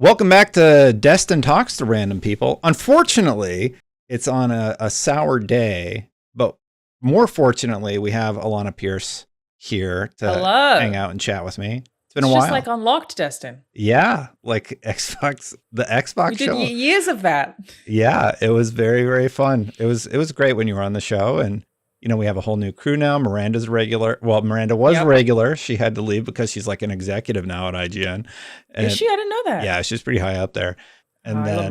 Welcome back to Destin Talks to Random People. Unfortunately, it's on a sour day, but more fortunately, we have Alanah Pearce here to Hello. hang out and chat with me. It's been It's a just while. like Unlocked, Destin. Yeah, like Xbox, the We Xbox did show. years of that. Yeah, it was very, very fun. It was great when you were on the show, and we have a whole new crew now. Miranda's regular. Well, Miranda was Yep. regular. She had to leave because she's like an executive now at IGN. Is And she? I didn't know that. yeah, she's pretty high up there. Oh, And I love then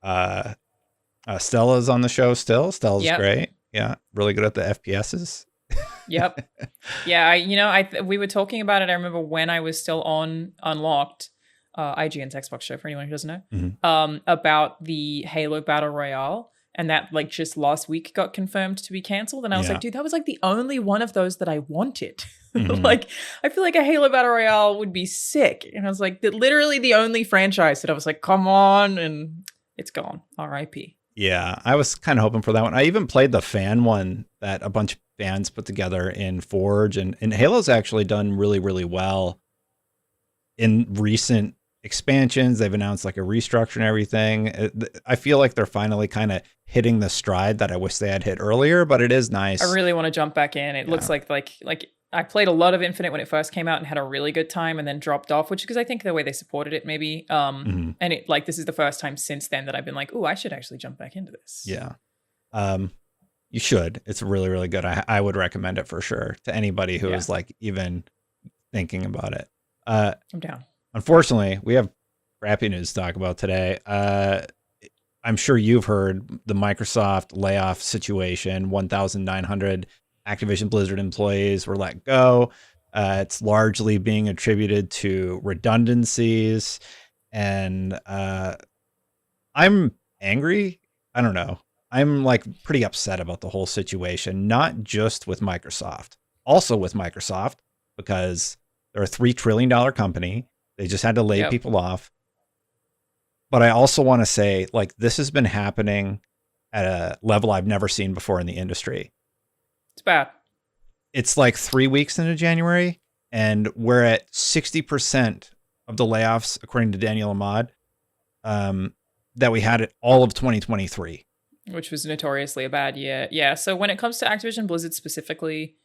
Miranda. Stella's on the show still. Stella's Yep. great. Yeah, really good at the FPSs. Yep. Yeah, we were talking about it. I remember when I was still on Unlocked, IGN's Xbox show for anyone who doesn't know, about the Halo Battle Royale. And that like just last week got confirmed to be canceled. And I was Yeah. like, dude, that was like the only one of those that I wanted. Mhm. Like, I feel like a Halo Battle Royale would be sick. And I was like, literally the only franchise that I was like, come on. And it's gone. RIP. Yeah, I was kind of hoping for that one. I even played the fan one that a bunch of fans put together in Forge, and Halo's actually done really, really well in recent expansions. They've announced like a restructure and everything. I feel like they're finally kind of hitting the stride that I wish they had hit earlier, but it is nice. I really want to jump back in. It looks like I played a lot of Infinite when it first came out and had a really good time and then dropped off, which because I think the way they supported it maybe. And it like this is the first time since then that I've been like, oh, I should actually jump back into this. Yeah. You should. It's really, really good. I would recommend it for sure to anybody who is like even thinking about it. I'm down. Unfortunately, we have crappy news to talk about today. I'm sure you've heard the Microsoft layoff situation. 1,900 Activision Blizzard employees were let go. It's largely being attributed to redundancies. And I'm angry. I don't know. I'm like pretty upset about the whole situation, not just with Microsoft, also with Microsoft, because they're a $3 trillion company. They just had to lay people off. But I also want to say, like, this has been happening at a level I've never seen before in the industry. It's bad. It's like 3 weeks into January, and we're at 60% of the layoffs, according to Daniel Ahmad, that we had at all of 2023. Which was notoriously a bad year. Yeah, so when it comes to Activision Blizzard specifically,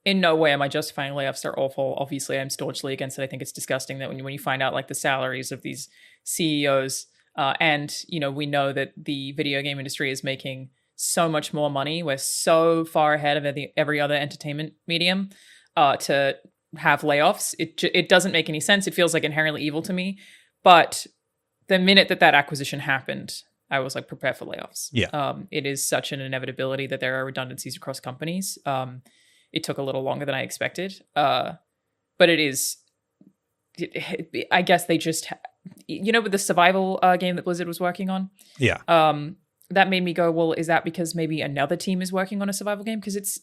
in no way am I justifying layoffs. They're awful. Obviously, I'm staunchly against it. I think it's disgusting that when you find out like the salaries of these CEOs, and we know that the video game industry is making so much more money. We're so far ahead of every other entertainment medium. To have layoffs, it doesn't make any sense. It feels like inherently evil to me. But the minute that acquisition happened, I was like, prepare for layoffs. Yeah. It is such an inevitability that there are redundancies across companies. It took a little longer than I expected. But it is, I guess they just, with the survival game that Blizzard was working on. Yeah. That made me go, well, is that because maybe another team is working on a survival game? Because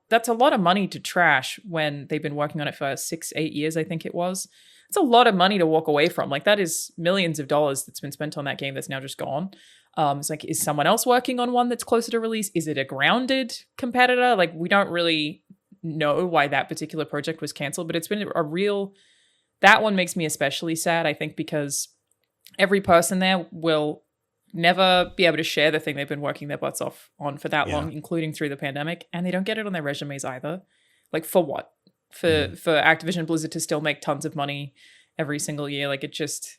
that's a lot of money to trash when they've been working on it for 6-8 years, I think it was. It's a lot of money to walk away from. Like, that is millions of dollars that's been spent on that game that's now just gone. It's like, is someone else working on one that's closer to release? Is it a grounded competitor? Like, we don't really know why that particular project was canceled, but it's been that one makes me especially sad, I think, because every person there will never be able to share the thing they've been working their butts off on for that long, including through the pandemic, and they don't get it on their resumes either. Like, for what? For Activision Blizzard to still make tons of money every single year. Like, it's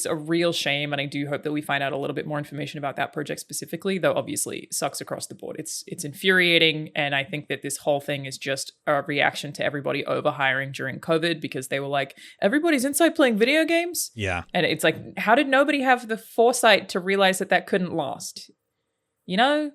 a real shame, and I do hope that we find out a little bit more information about that project specifically, though obviously it sucks across the board. It's infuriating, and I think that this whole thing is just a reaction to everybody overhiring during COVID because they were like, everybody's inside playing video games? Yeah. And it's like, how did nobody have the foresight to realize that couldn't last? Like,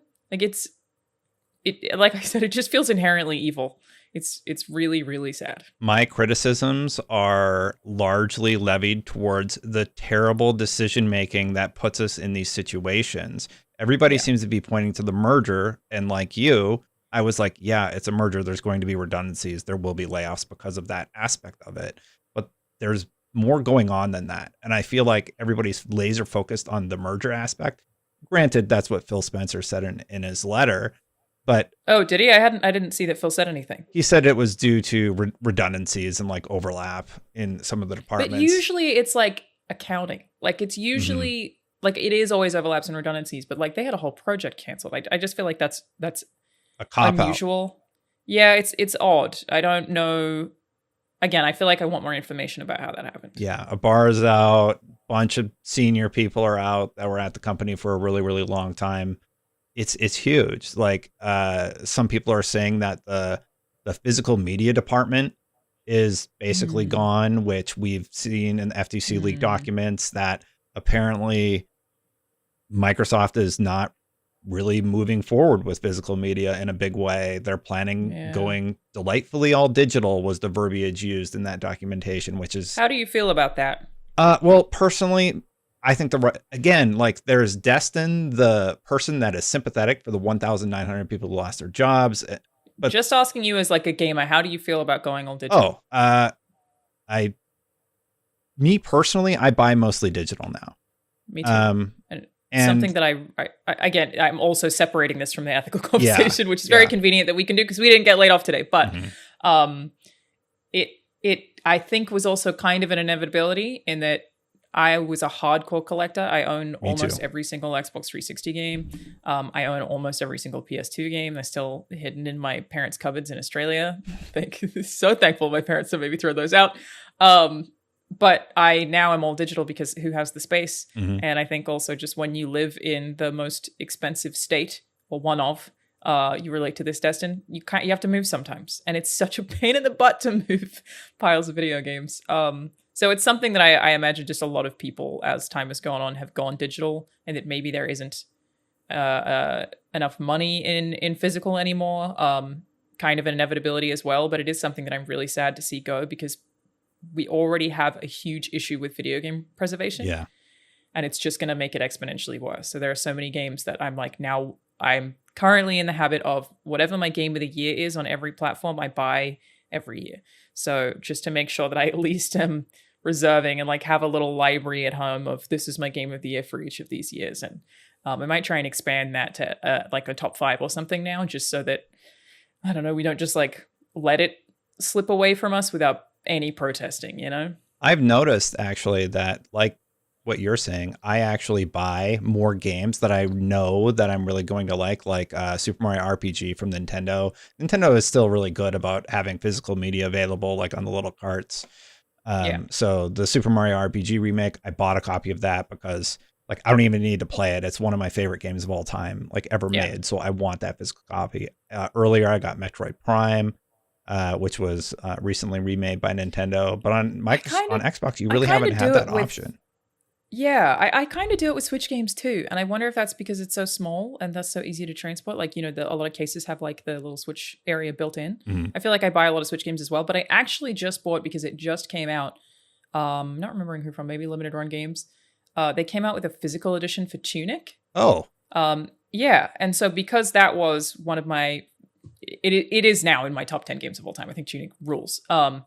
like I said, it just feels inherently evil. It's really, really sad. My criticisms are largely levied towards the terrible decision making that puts us in these situations. Everybody seems to be pointing to the merger, and like you, I was like, yeah, it's a merger. There's going to be redundancies. There will be layoffs because of that aspect of it. But there's more going on than that. And I feel like everybody's laser focused on the merger aspect. Granted, that's what Phil Spencer said in his letter. But Oh, did he? I didn't see that Phil said anything. he said it was due to redundancies and like overlap in some of the departments. But usually it's like accounting. Like it's usually like it is always overlaps and redundancies, but like they had a whole project canceled. I just feel like that's a cop unusual. out. Yeah, it's odd. I don't know. Again, I feel like I want more information about how that happened. Yeah, a bar is out. Bunch of senior people are out that were at the company for a really, really long time. It's huge. Like some people are saying that the physical media department is basically gone, which we've seen in the FTC leaked documents that apparently Microsoft is not really moving forward with physical media in a big way. They're planning going delightfully all digital was the verbiage used in that documentation, which is... How do you feel about that? Well, personally, I think again, like there's Destin, the person that is sympathetic for the 1,900 people who lost their jobs. But just asking you as like a gamer, how do you feel about going all digital? Me personally, I buy mostly digital now. Me too. And something that I again, I'm also separating this from the ethical conversation, which is very convenient that we can do because we didn't get laid off today. But it I think was also kind of an inevitability in that I was a hardcore collector. I own almost every single Xbox 360 game. I own almost every single PS2 game. They're still hidden in my parents' cupboards in Australia. So thankful my parents to maybe throw those out. But I now am all digital because who has the space? And I think also just when you live in the most expensive state, or one of, you relate to this, Destin, you have to move sometimes. And it's such a pain in the butt to move piles of video games. So it's something that I imagine just a lot of people, as time has gone on, have gone digital, and that maybe there isn't enough money in physical anymore. Kind of an inevitability as well, but it is something that I'm really sad to see go because we already have a huge issue with video game preservation. Yeah. And it's just going to make it exponentially worse. So there are so many games that I'm like, now I'm currently in the habit of whatever my game of the year is on every platform, I buy every year. So just to make sure that I at least am reserving and like have a little library at home of this is my game of the year for each of these years. And I might try and expand that to like a top 5 or something now, just so that, I don't know, we don't just like let it slip away from us without any protesting, you know? I've noticed actually that, like what you're saying, I actually buy more games that I know that I'm really going to like Super Mario RPG from Nintendo. Nintendo is still really good about having physical media available, like on the little carts. So the Super Mario RPG remake, I bought a copy of that because like I don't even need to play it. It's one of my favorite games of all time, like ever made. So I want that physical copy. Earlier, I got Metroid Prime, which was recently remade by Nintendo. But on Xbox, you really haven't had that option. Yeah, I kind of do it with Switch games too. And I wonder if that's because it's so small and that's so easy to transport. Like, you know, a lot of cases have like the little Switch area built in. I feel like I buy a lot of Switch games as well. But I actually just bought, because it just came out, not remembering who from, maybe Limited Run Games. They came out with a physical edition for Tunic. Oh. Yeah. And so because that was one of my... It is now in my top 10 games of all time. I think Tunic rules. I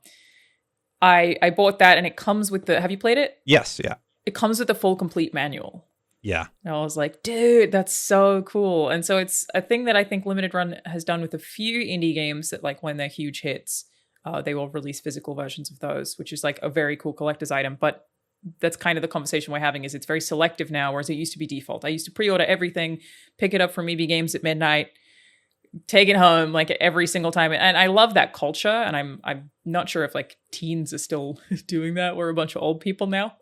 bought that and it comes with the... Have you played it? Yes, yeah. It comes with the full complete manual. Yeah. And I was like, dude, that's so cool. And so it's a thing that I think Limited Run has done with a few indie games that, like, when they're huge hits, they will release physical versions of those, which is like a very cool collector's item. But that's kind of the conversation we're having, is it's very selective now, whereas it used to be default. I used to pre-order everything, pick it up from EB Games at midnight, take it home like every single time. And I love that culture. And I'm not sure if like teens are still doing that. We're a bunch of old people now.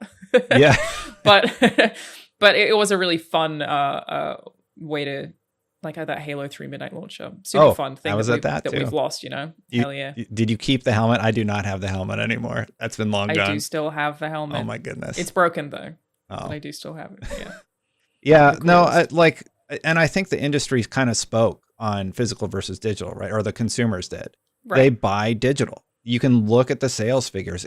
Yeah. but it was a really fun way to like have that Halo 3 midnight launch. Super fun thing that we've lost, you know? Hell yeah. Did you keep the helmet? I do not have the helmet anymore. That's been long gone. I do still have the helmet. Oh my goodness. It's broken though. Oh. But I do still have it. Yeah. Yeah. No, and I think the industry kind of spoke on physical versus digital, right? Or the consumers did. Right. They buy digital. You can look at the sales figures.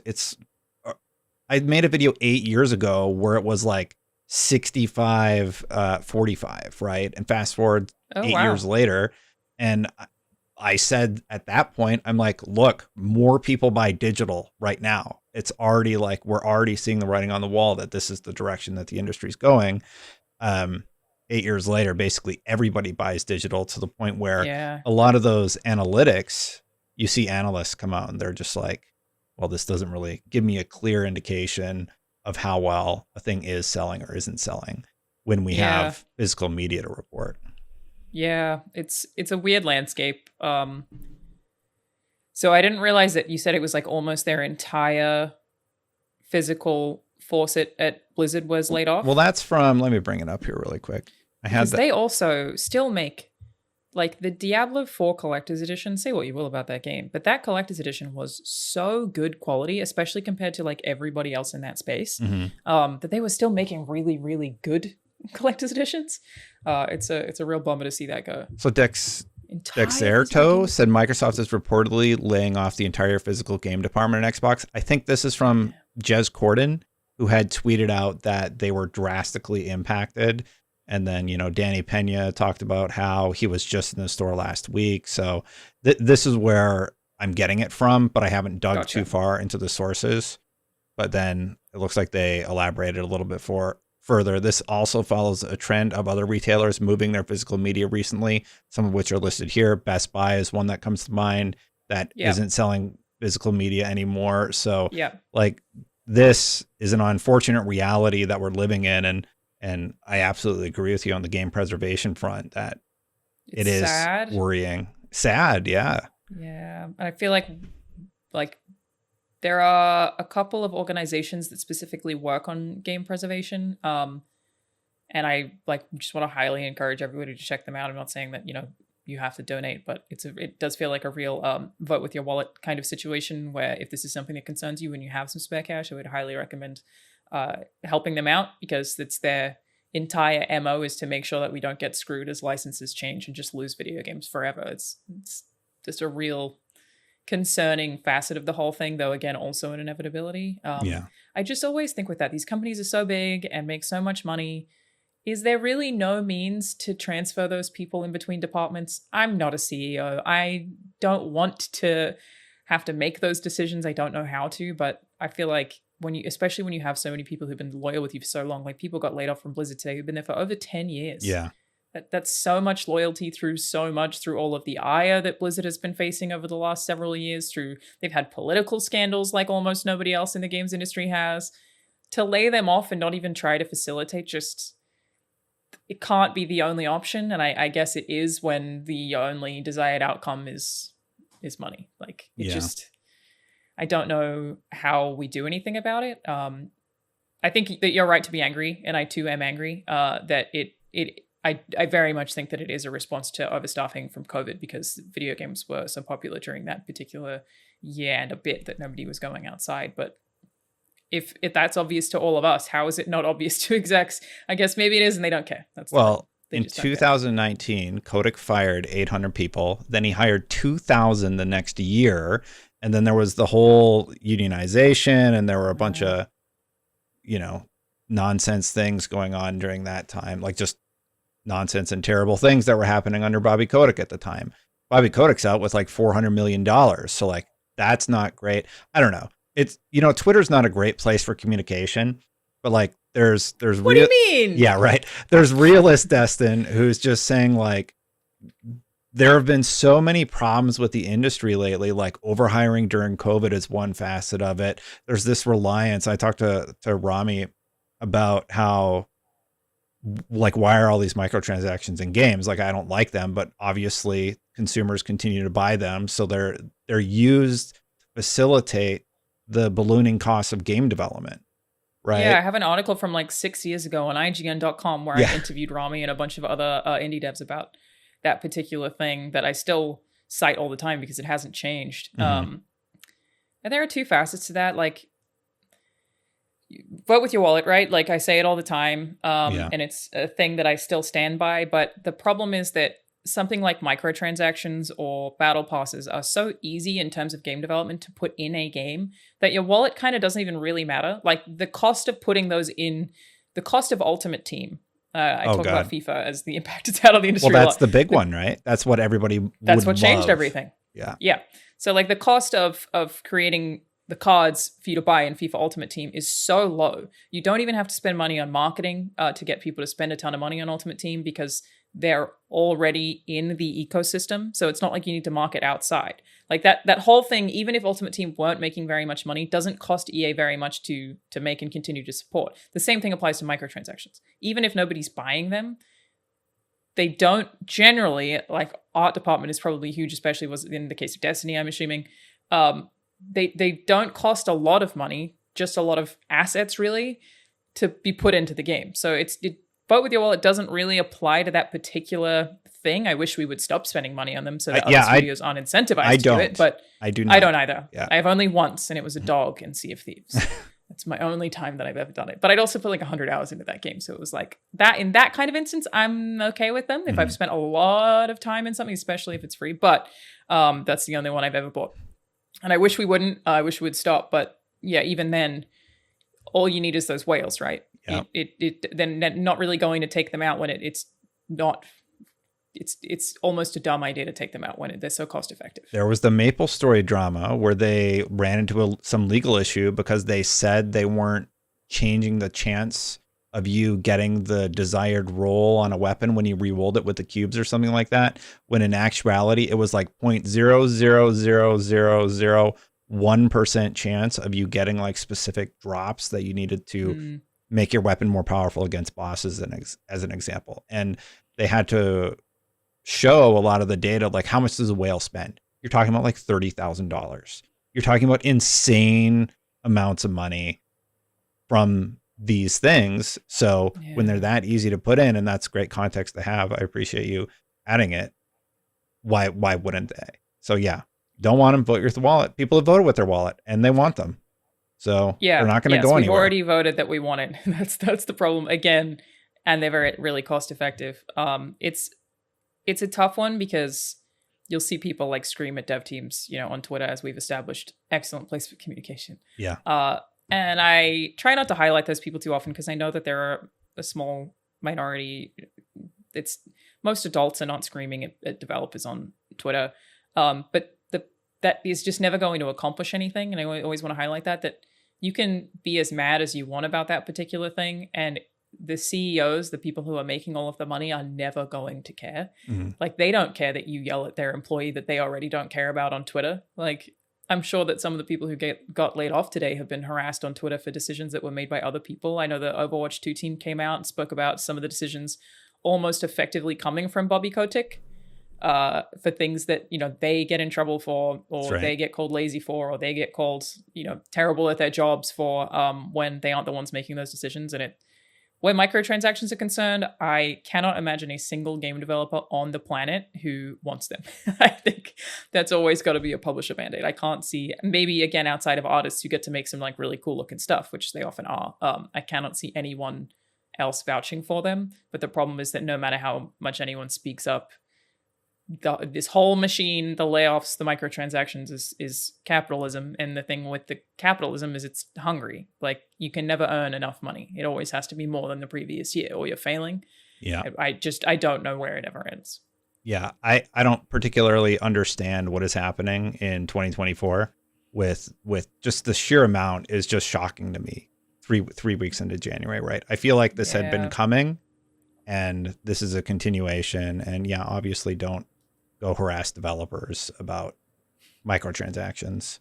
I made a video 8 years ago where it was like 65, 45, right? And fast forward 8 years later. And I said at that point, I'm like, look, more people buy digital right now. It's already like, we're already seeing the writing on the wall that this is the direction that the industry's going. 8 years later, basically everybody buys digital to the point where Yeah. a lot of those analytics, you see analysts come out and they're just like, well, this doesn't really give me a clear indication of how well a thing is selling or isn't selling when we Yeah. have physical media to report. Yeah, it's a weird landscape. So I didn't realize that you said it was like almost their entire physical force at Blizzard was laid off. Well, that's from, let me bring it up here really quick. Because they also still make like the Diablo 4 Collector's Edition. Say what you will about that game, but that Collector's Edition was so good quality, especially compared to like everybody else in that space, that they were still making really, really good Collector's Editions. It's a real bummer to see that go. So Dexerto said Microsoft is reportedly laying off the entire physical game department at Xbox. I think this is from Jez Corden, who had tweeted out that they were drastically impacted. And then, Danny Pena talked about how he was just in the store last week. So this is where I'm getting it from, but I haven't dug too far into the sources. But then it looks like they elaborated a little bit further. This also follows a trend of other retailers moving their physical media recently, some of which are listed here. Best Buy is one that comes to mind that isn't selling physical media anymore. So like this is an unfortunate reality that we're living in. And I absolutely agree with you on the game preservation front that it is sad. Worrying. Sad, yeah. Yeah. I feel like there are a couple of organizations that specifically work on game preservation. And I just want to highly encourage everybody to check them out. I'm not saying that, you have to donate, but it does feel like a real vote with your wallet kind of situation where if this is something that concerns you and you have some spare cash, I would highly recommend helping them out, because it's their entire MO is to make sure that we don't get screwed as licenses change and just lose video games forever. It's just a real concerning facet of the whole thing, though again also an inevitability. I just always think with that, these companies are so big and make so much money. Is there really no means to transfer those people in between departments? I'm not a CEO. I don't want to have to make those decisions. I don't know how to, but I feel like especially when you have so many people who've been loyal with you for so long, like people got laid off from Blizzard today who've been there for over 10 years. Yeah. That's so much loyalty through all of the ire that Blizzard has been facing over the last several years. They've had political scandals like almost nobody else in the games industry has. To lay them off and not even try to facilitate, it can't be the only option. And I guess it is when the only desired outcome is money. Like I don't know how we do anything about it. I think that you're right to be angry, and I too am angry that I very much think that it is a response to overstaffing from COVID, because video games were so popular during that particular year and a bit that nobody was going outside. But if that's obvious to all of us, how is it not obvious to execs? I guess maybe it is and they don't care. In 2019, Kotick fired 800 people. Then he hired 2,000 the next year. And then there was the whole unionization, and there were a bunch of, nonsense things going on during that time, like just nonsense and terrible things that were happening under Bobby Kotick at the time. Bobby Kotick's out with like $400 million. So like, that's not great. I don't know. It's, Twitter's not a great place for communication, but like there's what do you mean? Yeah, right. There's Realist Destin, who's just saying like, there have been so many problems with the industry lately, like overhiring during COVID is one facet of it. There's this reliance. I talked to Rami about how, like, why are all these microtransactions in games? Like, I don't like them, but obviously consumers continue to buy them. So they're used to facilitate the ballooning costs of game development. Right. Yeah, I have an article from like 6 years ago on IGN.com where I interviewed Rami and a bunch of other indie devs about that particular thing that I still cite all the time because it hasn't changed. And there are two facets to that. Like, vote with your wallet, right? Like I say it all the time. And it's a thing that I still stand by. But the problem is that something like microtransactions or battle passes are so easy in terms of game development to put in a game that your wallet kind of doesn't even really matter. Like the cost of putting those in, the cost of Ultimate Team. I talk about FIFA as the impact it's had on the industry. Well, that's the big one, right? That's what everybody That's what changed everything. Yeah. Yeah. So like the cost of creating the cards for you to buy in FIFA Ultimate Team is so low. You don't even have to spend money on marketing to get people to spend a ton of money on Ultimate Team because they're already in the ecosystem. So it's not like you need to market outside. Like that whole thing, even if Ultimate Team weren't making very much money, doesn't cost EA very much to make and continue to support. The same thing applies to microtransactions. Even if nobody's buying them, they don't generally, like art department is probably huge, especially was in the case of Destiny, I'm assuming. They don't cost a lot of money, just a lot of assets really to be put into the game. So it vote with your wallet doesn't really apply to that particular thing. I wish we would stop spending money on them so that other studios aren't incentivized to do it. But I do not. I don't either. Yeah. I have only once, and it was a dog in Sea of Thieves. That's my only time that I've ever done it. But I'd also put like 100 hours into that game. So it was like that in that kind of instance, I'm okay with them. If I've spent a lot of time in something, especially if it's free. But that's the only one I've ever bought. And I wish we wouldn't. I wish we would stop. But yeah, even then, all you need is those whales, right? Yeah. Then not really going to take them out when it's not. It's almost a dumb idea to take them out when they're so cost effective. There was the Maple Story drama where they ran into some legal issue because they said they weren't changing the chance of you getting the desired roll on a weapon when you re-rolled it with the cubes or something like that. When in actuality, it was like 0.0000001% chance of you getting like specific drops that you needed to make your weapon more powerful against bosses, as an example. And they had to show a lot of the data, like how much does a whale spend? You're talking about like $30,000. You're talking about insane amounts of money from these things. So when they're that easy to put in, and that's great context to have, I appreciate you adding it. Why wouldn't they? So yeah, don't want them, vote with the wallet. People have voted with their wallet and they want them. So they're not going to go anywhere. We've already voted that we want it. That's the problem again. And they're really cost effective. It's a tough one because you'll see people like scream at dev teams, on Twitter, as we've established. Excellent place for communication. Yeah. And I try not to highlight those people too often because I know that there are a small minority. It's most adults are not screaming at developers on Twitter. But that is just never going to accomplish anything. And I always want to highlight that you can be as mad as you want about that particular thing, and the CEOs, the people who are making all of the money, are never going to care. Like, they don't care that you yell at their employee that they already don't care about on Twitter. Like, I'm sure that some of the people who got laid off today have been harassed on Twitter for decisions that were made by other people. I know the Overwatch 2 team came out and spoke about some of the decisions almost effectively coming from Bobby Kotick for things that, they get in trouble for, or they get called lazy for, or they get called, terrible at their jobs for, when they aren't the ones making those decisions. And where microtransactions are concerned, I cannot imagine a single game developer on the planet who wants them. I think that's always got to be a publisher mandate. I can't see, maybe again, outside of artists who get to make some like really cool looking stuff, which they often are. I cannot see anyone else vouching for them. But the problem is that no matter how much anyone speaks up, this whole machine, the layoffs, the microtransactions is capitalism. And the thing with the capitalism is it's hungry. Like, you can never earn enough money. It always has to be more than the previous year or you're failing. Yeah. I don't know where it ever ends. Yeah. I don't particularly understand what is happening in 2024 with just the sheer amount is just shocking to me. Three weeks into January, right? I feel like this had been coming and this is a continuation. And yeah, obviously don't go harass developers about microtransactions.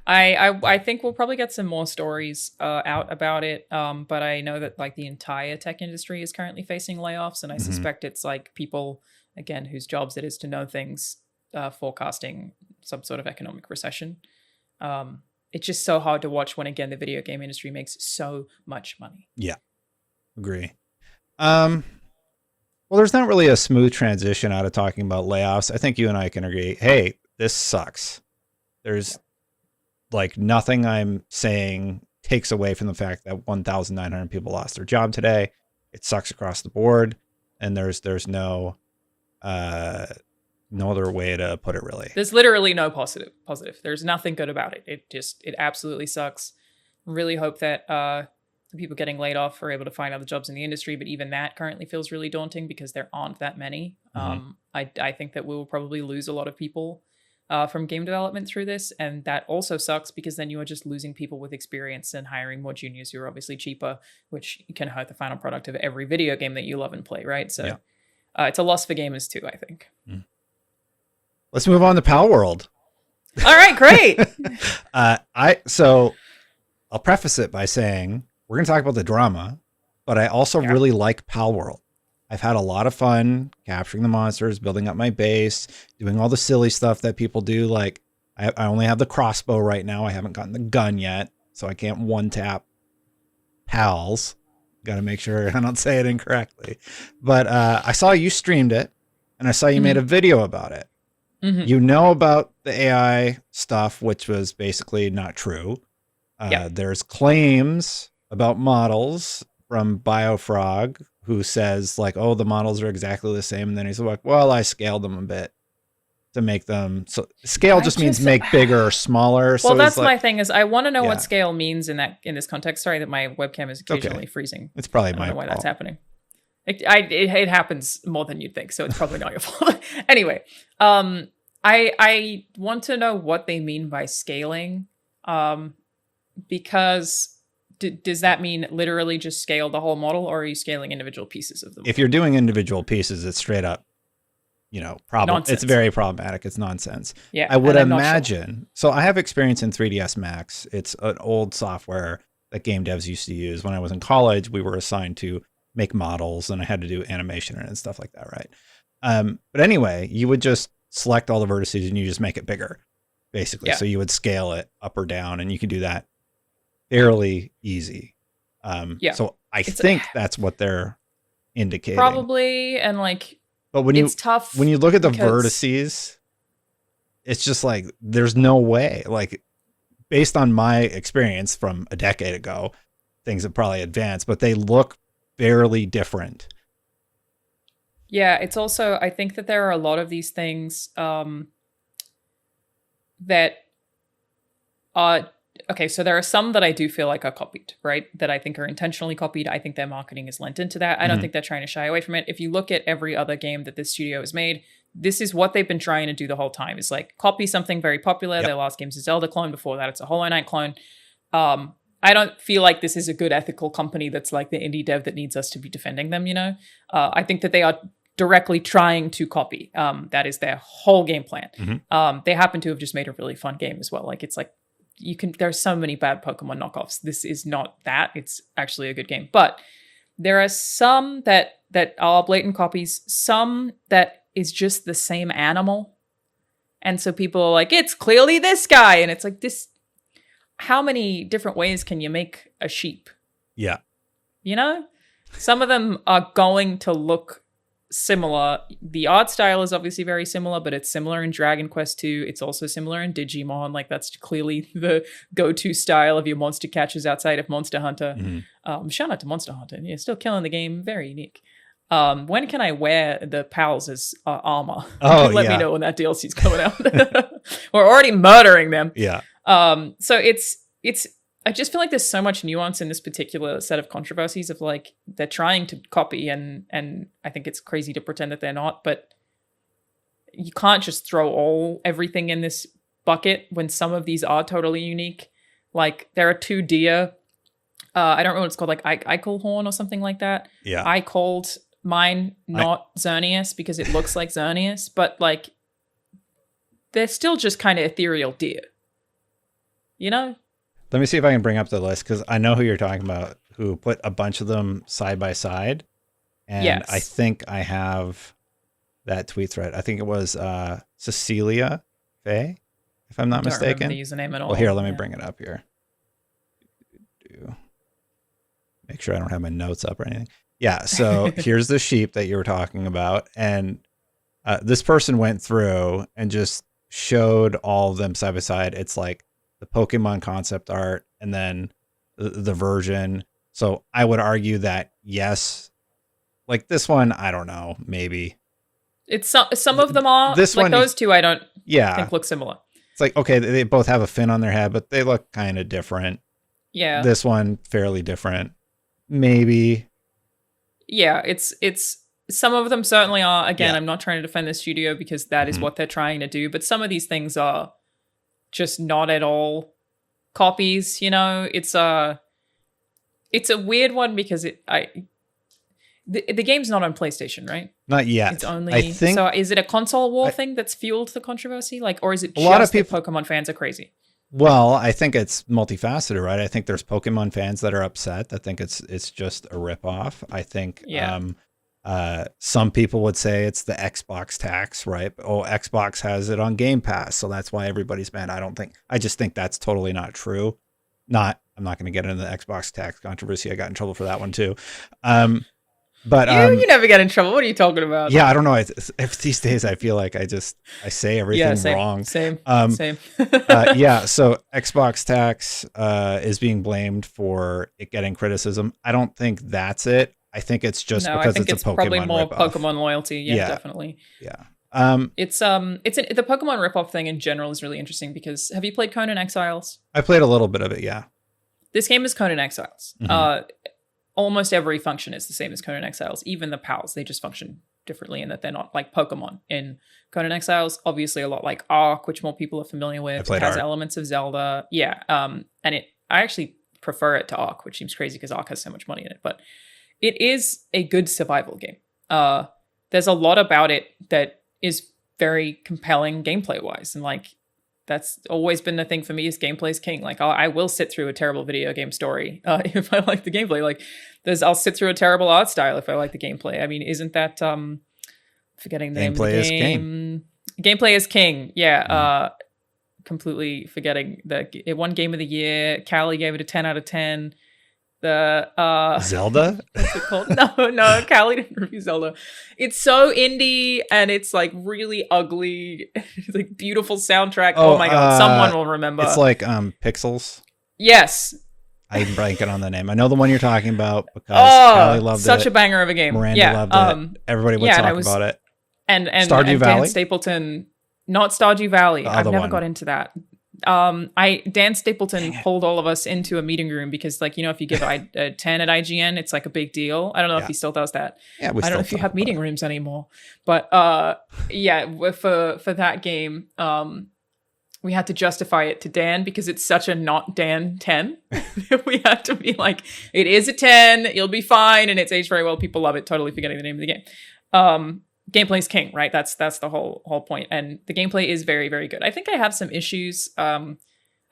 I think we'll probably get some more stories out about it. But I know that like the entire tech industry is currently facing layoffs, and I suspect it's like people, again, whose jobs it is to know things, forecasting some sort of economic recession. It's just so hard to watch when, again, the video game industry makes so much money. Yeah, agree. Well, there's not really a smooth transition out of talking about layoffs. I think you and I can agree. Hey, this sucks. There's like nothing I'm saying takes away from the fact that 1,900 people lost their job today. It sucks across the board, and there's no other way to put it, really. There's literally no positive. There's nothing good about it. It absolutely sucks. Really hope that the people getting laid off are able to find other jobs in the industry, but even that currently feels really daunting because there aren't that many. I think that we will probably lose a lot of people from game development through this, and that also sucks because then you are just losing people with experience and hiring more juniors who are obviously cheaper, which can hurt the final product of every video game that you love and play, right? So it's a loss for gamers too, I think. Let's move on to Palworld. All right, great. So I'll preface it by saying we're going to talk about the drama, but I also really like Palworld. I've had a lot of fun capturing the monsters, building up my base, doing all the silly stuff that people do. Like I only have the crossbow right now. I haven't gotten the gun yet, so I can't one tap pals. Got to make sure I don't say it incorrectly. But I saw you streamed it, and I saw you made a video about it. You know about the AI stuff, which was basically not true. There's claims about models from Biofrog, who says like, oh, the models are exactly the same. And then he's like, well, I scaled them a bit to make them. So scale just means make bigger or smaller. Well, so that's like, my thing is I want to know what scale means in this context. Sorry that my webcam is occasionally freezing. It's probably I don't know why fault. that's happening. It happens more than you'd think, so it's probably not your fault. Anyway, I want to know what they mean by scaling, because does that mean literally just scale the whole model, or are you scaling individual pieces of them? If you're doing individual pieces, it's straight up, problem. Nonsense. It's very problematic. It's nonsense. Yeah, I would imagine. So I have experience in 3ds Max. It's an old software that game devs used to use. When I was in college, we were assigned to make models, and I had to do animation and stuff like that, right? But anyway, you would just select all the vertices and you just make it bigger, basically. So you would scale it up or down, and you can do that fairly easy. So I think that's what they're indicating. Probably, and but when it's tough when you look at the vertices, it's just like there's no way. Like based on my experience from a decade ago, things have probably advanced, but they look fairly different. Yeah, it's also, I think that there are a lot of these things that are, okay, so there are some that I do feel like are copied, right? That I think are intentionally copied. I think their marketing is lent into that. I don't think they're trying to shy away from it. If you look at every other game that this studio has made, this is what they've been trying to do the whole time. Is like copy something very popular. Their last game's a Zelda clone. Before that, it's a Hollow Knight clone. I don't feel like this is a good ethical company that's like the indie dev that needs us to be defending them, I think that they are directly trying to copy. That is their whole game plan. They happen to have just made a really fun game as well. Like it's like there's so many bad Pokemon knockoffs. This is not that. It's actually a good game. But there are some that are blatant copies, some that is just the same animal. And so people are like, it's clearly this guy. And it's like this. How many different ways can you make a sheep? Yeah. Some of them are going to look similar. The art style is obviously very similar, but it's similar in Dragon Quest 2. It's also similar in Digimon. Like that's clearly the go-to style of your monster catchers outside of Monster Hunter. Shout out to Monster Hunter. You're still killing the game. Very unique. When can I wear the pals as armor? Let me know when that DLC's coming out. We're already murdering them. Yeah. So it's I just feel like there's so much nuance in this particular set of controversies of like they're trying to copy and I think it's crazy to pretend that they're not, but you can't just throw everything in this bucket when some of these are totally unique. Like there are two deer. I don't know what it's called, like Eichelhorn or something like that. Yeah. I called mine not Xerneas because it looks like Xerneas, but like they're still just kind of ethereal deer. Let me see if I can bring up the list, because I know who you're talking about, who put a bunch of them side by side. And I think I have that tweet thread. I think it was Cecilia Faye, if I'm not mistaken. The username at all. Well, here, let me bring it up here. Make sure I don't have my notes up or anything. Yeah, so here's the sheep that you were talking about. And this person went through and just showed all of them side by side. It's like the Pokemon concept art and then the version. So I would argue that, yes, like this one, I don't know, maybe. It's some of them are. This like one, those two I don't think look similar. It's like, okay, they both have a fin on their head, but they look kind of different. Yeah. This one, fairly different. Maybe. Yeah, it's Some of them certainly are. Again, Yeah. I'm not trying to defend the studio because that is Mhm. what they're trying to do. But some of these things are just not at all copies. It's a weird one because the game's not on PlayStation, right? Not yet. It's only I think so. Is it a console war thing that's fueled the controversy, or is it A lot of just that people- Pokemon fans are crazy? Well, I think it's multifaceted, right? I think there's Pokemon fans that are upset. I think it's just a ripoff. I think some people would say it's the Xbox tax, right? Oh, Xbox has it on Game Pass, so that's why everybody's mad. I just think that's totally not true. I'm not going to get into the Xbox tax controversy. I got in trouble for that one too. But you never get in trouble. What are you talking about? yeah, I don't know. These days I feel like I say everything wrong. Same. Yeah, so Xbox tax is being blamed for it getting criticism. I don't think that's it. I think it's just because it's a Pokemon probably more ripoff. Pokemon loyalty. Yeah, definitely. Yeah. The Pokemon ripoff thing in general is really interesting because have you played Conan Exiles? I played a little bit of it. Yeah. This game is Conan Exiles. Mhm. Almost every function is the same as Conan Exiles. Even the pals, they just function differently in that they're not like Pokemon in Conan Exiles. Obviously, a lot like Ark, which more people are familiar with. It has Ark. elements of Zelda. Yeah. And I actually prefer it to Ark, which seems crazy because Ark has so much money in it. But it is a good survival game. There's a lot about it that is very compelling gameplay wise, and that's always been the thing for me is gameplay is king. I will sit through a terrible video game story if I like the gameplay. I'll sit through a terrible art style if I like the gameplay. I mean, isn't that forgetting the name of the Gameplay is game? Gameplay is king. Yeah. Completely forgetting it won Game of the Year. Callie gave it a 10 out of 10. Zelda? What's it called? No, Callie didn't review Zelda. It's so indie and it's really ugly. It's beautiful soundtrack. Oh my god, someone will remember. It's like Pixels. Yes. I'm blanking on the name. I know the one you're talking about because Callie loved such it. Such a banger of a game. Miranda loved it. Everybody would talk about it. And Stardew Valley? Dan Stapleton, not Stardew Valley. I've never got into that. Dan Stapleton pulled all of us into a meeting room because if you give a 10 at IGN, it's a big deal. I don't know if he still does that. Yeah, I don't know if you have meeting rooms anymore, but for that game, we had to justify it to Dan because it's such a not Dan 10. We had to be it is a 10, you'll be fine, and it's aged very well. People love it. Totally forgetting the name of the game. Gameplay is king, right? That's the whole point. And the gameplay is very, very good. I think I have some issues. I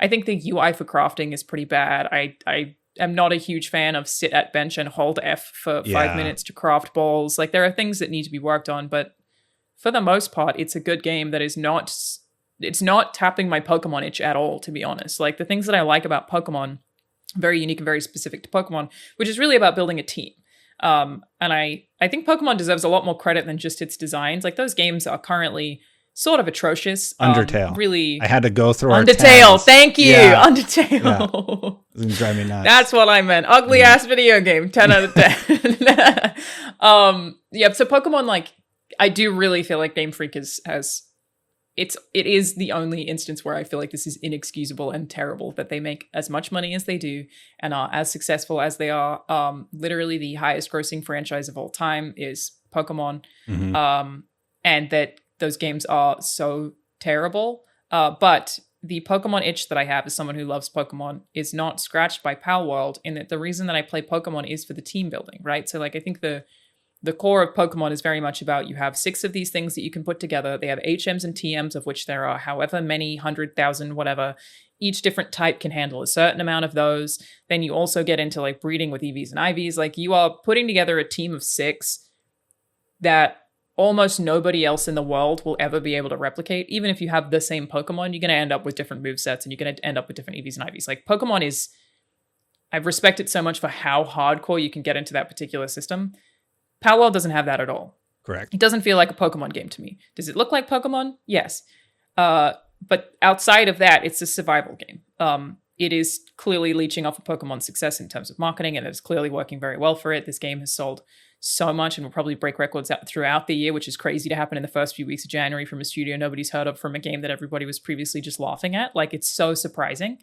think the UI for crafting is pretty bad. I am not a huge fan of sit at bench and hold F for 5 minutes to craft balls. There are things that need to be worked on, but for the most part, it's a good game that is not, it's not tapping my Pokemon itch at all, to be honest. The things that I like about Pokemon, very unique and very specific to Pokemon, which is really about building a team. And I think Pokemon deserves a lot more credit than just its designs. Those games are currently sort of atrocious. Undertale. Really. I had to go through Undertale. Thank you. Yeah. Undertale. Yeah. It's gonna drive me nuts. That's what I meant. Ugly ass video game. 10 out of 10. Yeah. So Pokemon, I do really feel like Game Freak it is the only instance where I feel like this is inexcusable and terrible that they make as much money as they do and are as successful as they are. Literally the highest grossing franchise of all time is Pokemon. Mm-hmm. And that those games are so terrible. But the Pokemon itch that I have as someone who loves Pokemon is not scratched by Palworld in that the reason that I play Pokemon is for the team building, right? So I think the core of Pokemon is very much about you have 6 of these things that you can put together. They have HMs and TMs, of which there are however many, 100,000, whatever. Each different type can handle a certain amount of those. Then you also get into breeding with EVs and IVs. You are putting together a team of 6 that almost nobody else in the world will ever be able to replicate. Even if you have the same Pokemon, you're going to end up with different movesets and you're going to end up with different EVs and IVs. Pokemon is... I respect it so much for how hardcore you can get into that particular system. Palworld doesn't have that at all. Correct. It doesn't feel like a Pokemon game to me. Does it look like Pokemon? Yes. But outside of that, it's a survival game. It is clearly leeching off of Pokemon's success in terms of marketing, and it's clearly working very well for it. This game has sold so much and will probably break records throughout the year, which is crazy to happen in the first few weeks of January from a studio nobody's heard of, from a game that everybody was previously just laughing at. It's so surprising.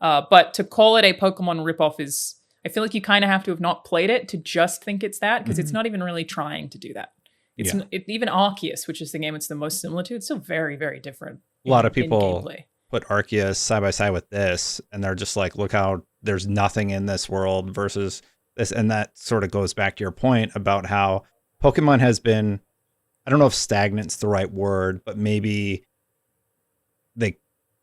But to call it a Pokemon ripoff is... I feel like you kind of have to have not played it to just think it's that, because it's not even really trying to do that. It's even Arceus, which is the game it's the most similar to. It's still very, very different. A lot of people put Arceus side by side with this, and they're just like, look how there's nothing in this world versus this. And that sort of goes back to your point about how Pokemon has been, I don't know if stagnant's the right word, but maybe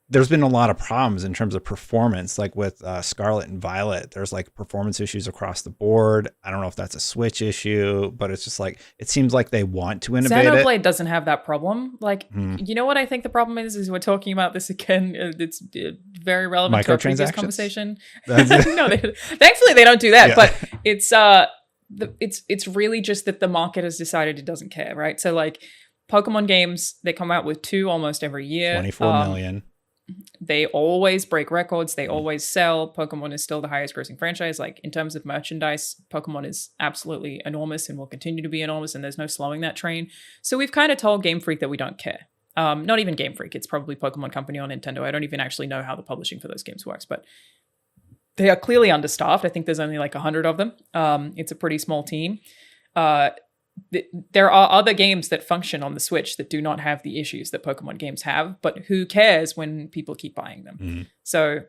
there's been a lot of problems in terms of performance, like with Scarlet and Violet. There's like performance issues across the board. I don't know if that's a Switch issue, but it's just like, it seems like they want to innovate Xenoblade doesn't have that problem. Like, you know what I think the problem is we're talking about this again. It's very relevant to our previous conversation. No, thankfully they don't do that, but it's really just that the market has decided it doesn't care, right? So like Pokemon games, they come out with 2 almost every year. 24 million. They always break records. They always sell. Pokemon is still the highest grossing franchise. Like in terms of merchandise, Pokemon is absolutely enormous and will continue to be enormous, and there's no slowing that train. So we've kind of told Game Freak that we don't care. Not even Game Freak. It's probably Pokemon Company on Nintendo. I don't even actually know how the publishing for those games works, but they are clearly understaffed. I think there's only like 100 of them. It's a pretty small team. There are other games that function on the Switch that do not have the issues that Pokemon games have, but who cares when people keep buying them? So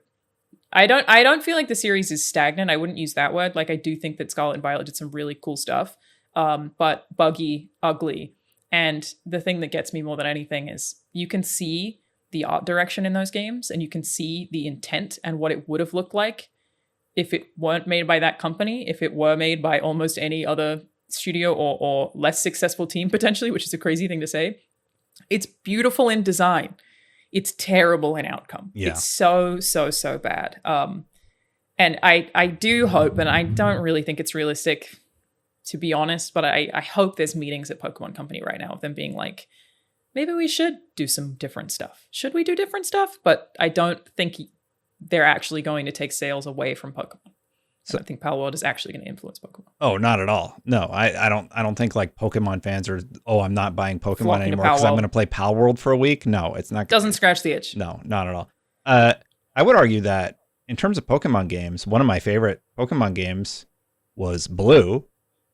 I don't feel like the series is stagnant. I wouldn't use that word. Like I do think that Scarlet and Violet did some really cool stuff, but buggy, ugly. And the thing that gets me more than anything is you can see the art direction in those games, and you can see the intent and what it would have looked like if it weren't made by that company, if it were made by almost any other studio or less successful team potentially, which is a crazy thing to say. It's beautiful in design. It's terrible in outcome. Yeah. It's so bad. And I do hope, and I don't really think it's realistic to be honest, but I hope there's meetings at Pokemon Company right now of them being like, maybe we should do some different stuff. Should we do different stuff? But I don't think they're actually going to take sales away from Pokemon. So I think Palworld is actually going to influence Pokemon. Oh, not at all. No, I don't think like Pokemon fans are, I'm not buying Pokemon anymore because I'm going to play Palworld for a week. No, it's not. Doesn't scratch the itch. No, not at all. I would argue that in terms of Pokemon games, one of my favorite Pokemon games was Blue.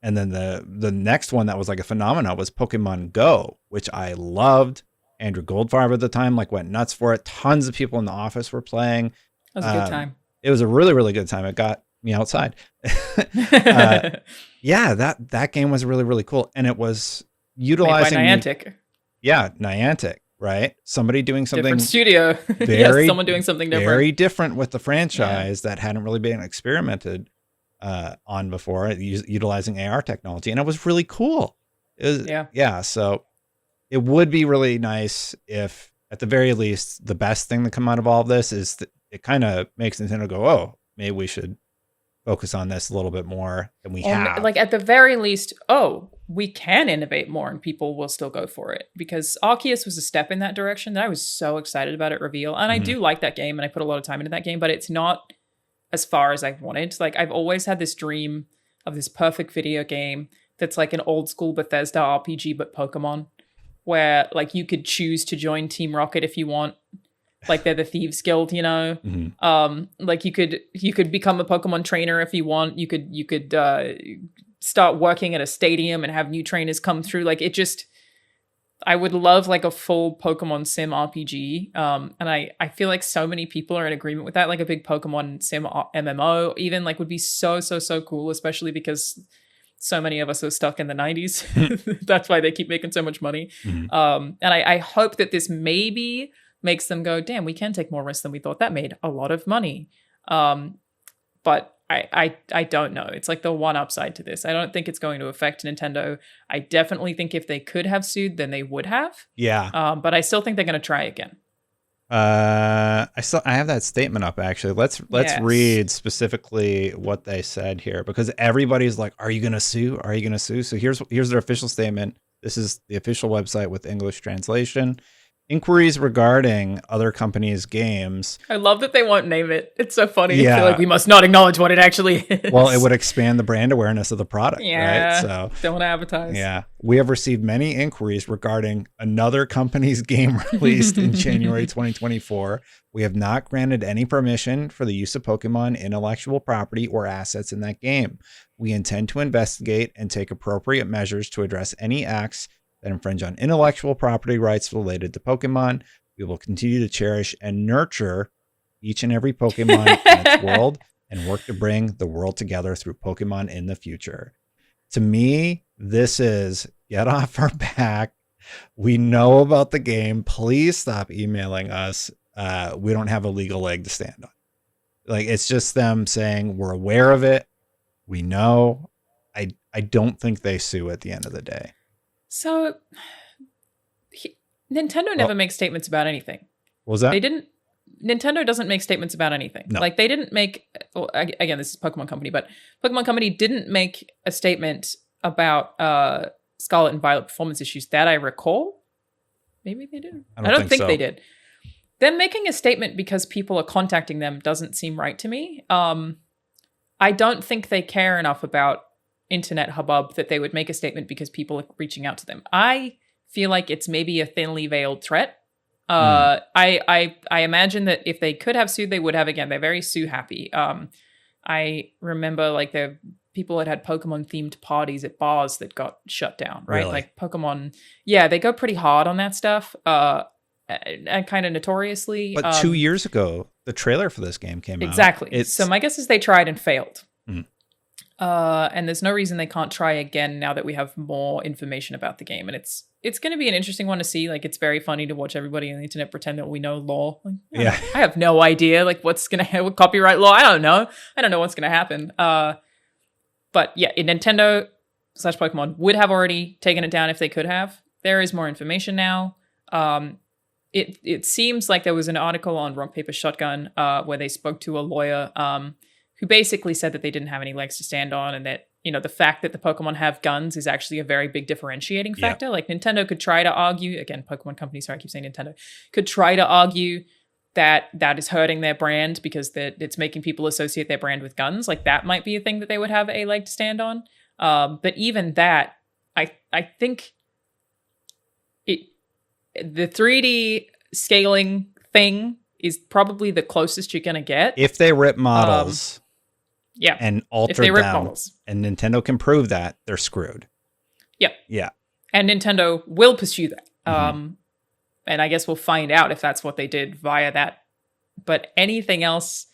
And then the next one that was like a phenomenon was Pokemon Go, which I loved. Andrew Goldfarb at the time like went nuts for it. Tons of people in the office were playing. That was a good time. It was a really, really good time. It got me outside. Yeah, that game was really, really cool. And it was utilizing Niantic. Niantic, right? Somebody doing something different studio. Yes, someone doing something different. Very different with the franchise that hadn't really been experimented on before, utilizing AR technology. And it was really cool. So it would be really nice if, at the very least, the best thing to come out of all of this is that it kind of makes Nintendo go, oh, maybe we should focus on this a little bit more than we have. Like at the very least, we can innovate more and people will still go for it, because Arceus was a step in that direction that I was so excited about at reveal. And I do like that game and I put a lot of time into that game, but it's not as far as I wanted. Like I've always had this dream of this perfect video game that's like an old school Bethesda RPG, but Pokemon, where like you could choose to join Team Rocket if you want. Like they're the Thieves Guild, you know. Like you could become a Pokemon trainer if you want. You could start working at a stadium and have new trainers come through. Like it just, I would love like a full Pokemon Sim RPG. And I feel like so many people are in agreement with that. Like a big Pokemon Sim MMO even like would be so cool, especially because so many of us are stuck in the 90s. That's why they keep making so much money. And I hope that this maybe makes them go, damn, we can take more risks than we thought. That made a lot of money. But I don't know. It's like the one upside to this. I don't think it's going to affect Nintendo. I definitely think if they could have sued, then they would have. Yeah. But I still think they're going to try again. I have that statement up actually. Let's read specifically what they said here, because everybody's like, are you going to sue? Are you going to sue? So here's their official statement. This is the official website with English translation. inquiries regarding other companies' games. I love that they won't name it. It's so funny. Yeah. I feel like we must not acknowledge what it actually is. Well, it would expand the brand awareness of the product, yeah, right? So don't want to advertise. yeah, we have received many inquiries regarding another company's game released in January 2024. We have not granted any permission for the use of Pokemon intellectual property or assets in that game. We intend to investigate and take appropriate measures to address any acts that infringe on intellectual property rights related to Pokemon. We will continue to cherish and nurture each and every Pokemon in its world and work to bring the world together through Pokemon in the future. To me, this is get off our back. We know about the game. Please stop emailing us. We don't have a legal leg to stand on. Like, it's just them saying we're aware of it. We know. I don't think they sue at the end of the day. So, Nintendo never makes statements about anything. What was that? They didn't. Nintendo doesn't make statements about anything. No. Like, they didn't make. Well, again, this is Pokemon Company, but Pokemon Company didn't make a statement about Scarlet and Violet performance issues that I recall. Maybe they did. I don't think so. they did. Them making a statement because people are contacting them doesn't seem right to me. I don't think they care enough about internet hubbub that they would make a statement because people are reaching out to them. I feel like it's maybe a thinly veiled threat. I imagine that if they could have sued, they would have. Again, they're very sue happy. I remember like the people that had Pokemon themed parties at bars that got shut down, right? Really? Like Pokemon, yeah, they go pretty hard on that stuff. And kind of notoriously. But 2 years ago, the trailer for this game came out. Exactly. So my guess is they tried and failed. Mm. And there's no reason they can't try again now that we have more information about the game. And it's going to be an interesting one to see. Like, it's very funny to watch everybody on the internet pretend that we know law. Like, yeah. I have no idea. Like, what's going to happen with copyright law? I don't know. I don't know what's going to happen. But yeah, Nintendo / Pokemon would have already taken it down if they could have. There is more information now. It seems like there was an article on Rock Paper Shotgun where they spoke to a lawyer who basically said that they didn't have any legs to stand on, and that, you know, the fact that the Pokemon have guns is actually a very big differentiating factor. Like, Nintendo could try to argue, again, Pokemon Company, sorry, I keep saying Nintendo, could try to argue that is hurting their brand because it's making people associate their brand with guns. Like, that might be a thing that they would have a leg to stand on. But even that, I think the 3D scaling thing is probably the closest you're going to get. If they rip models and alter them, models, and Nintendo can prove that, they're screwed. Yep. Yeah. And Nintendo will pursue that. And I guess we'll find out if that's what they did via that. But anything else,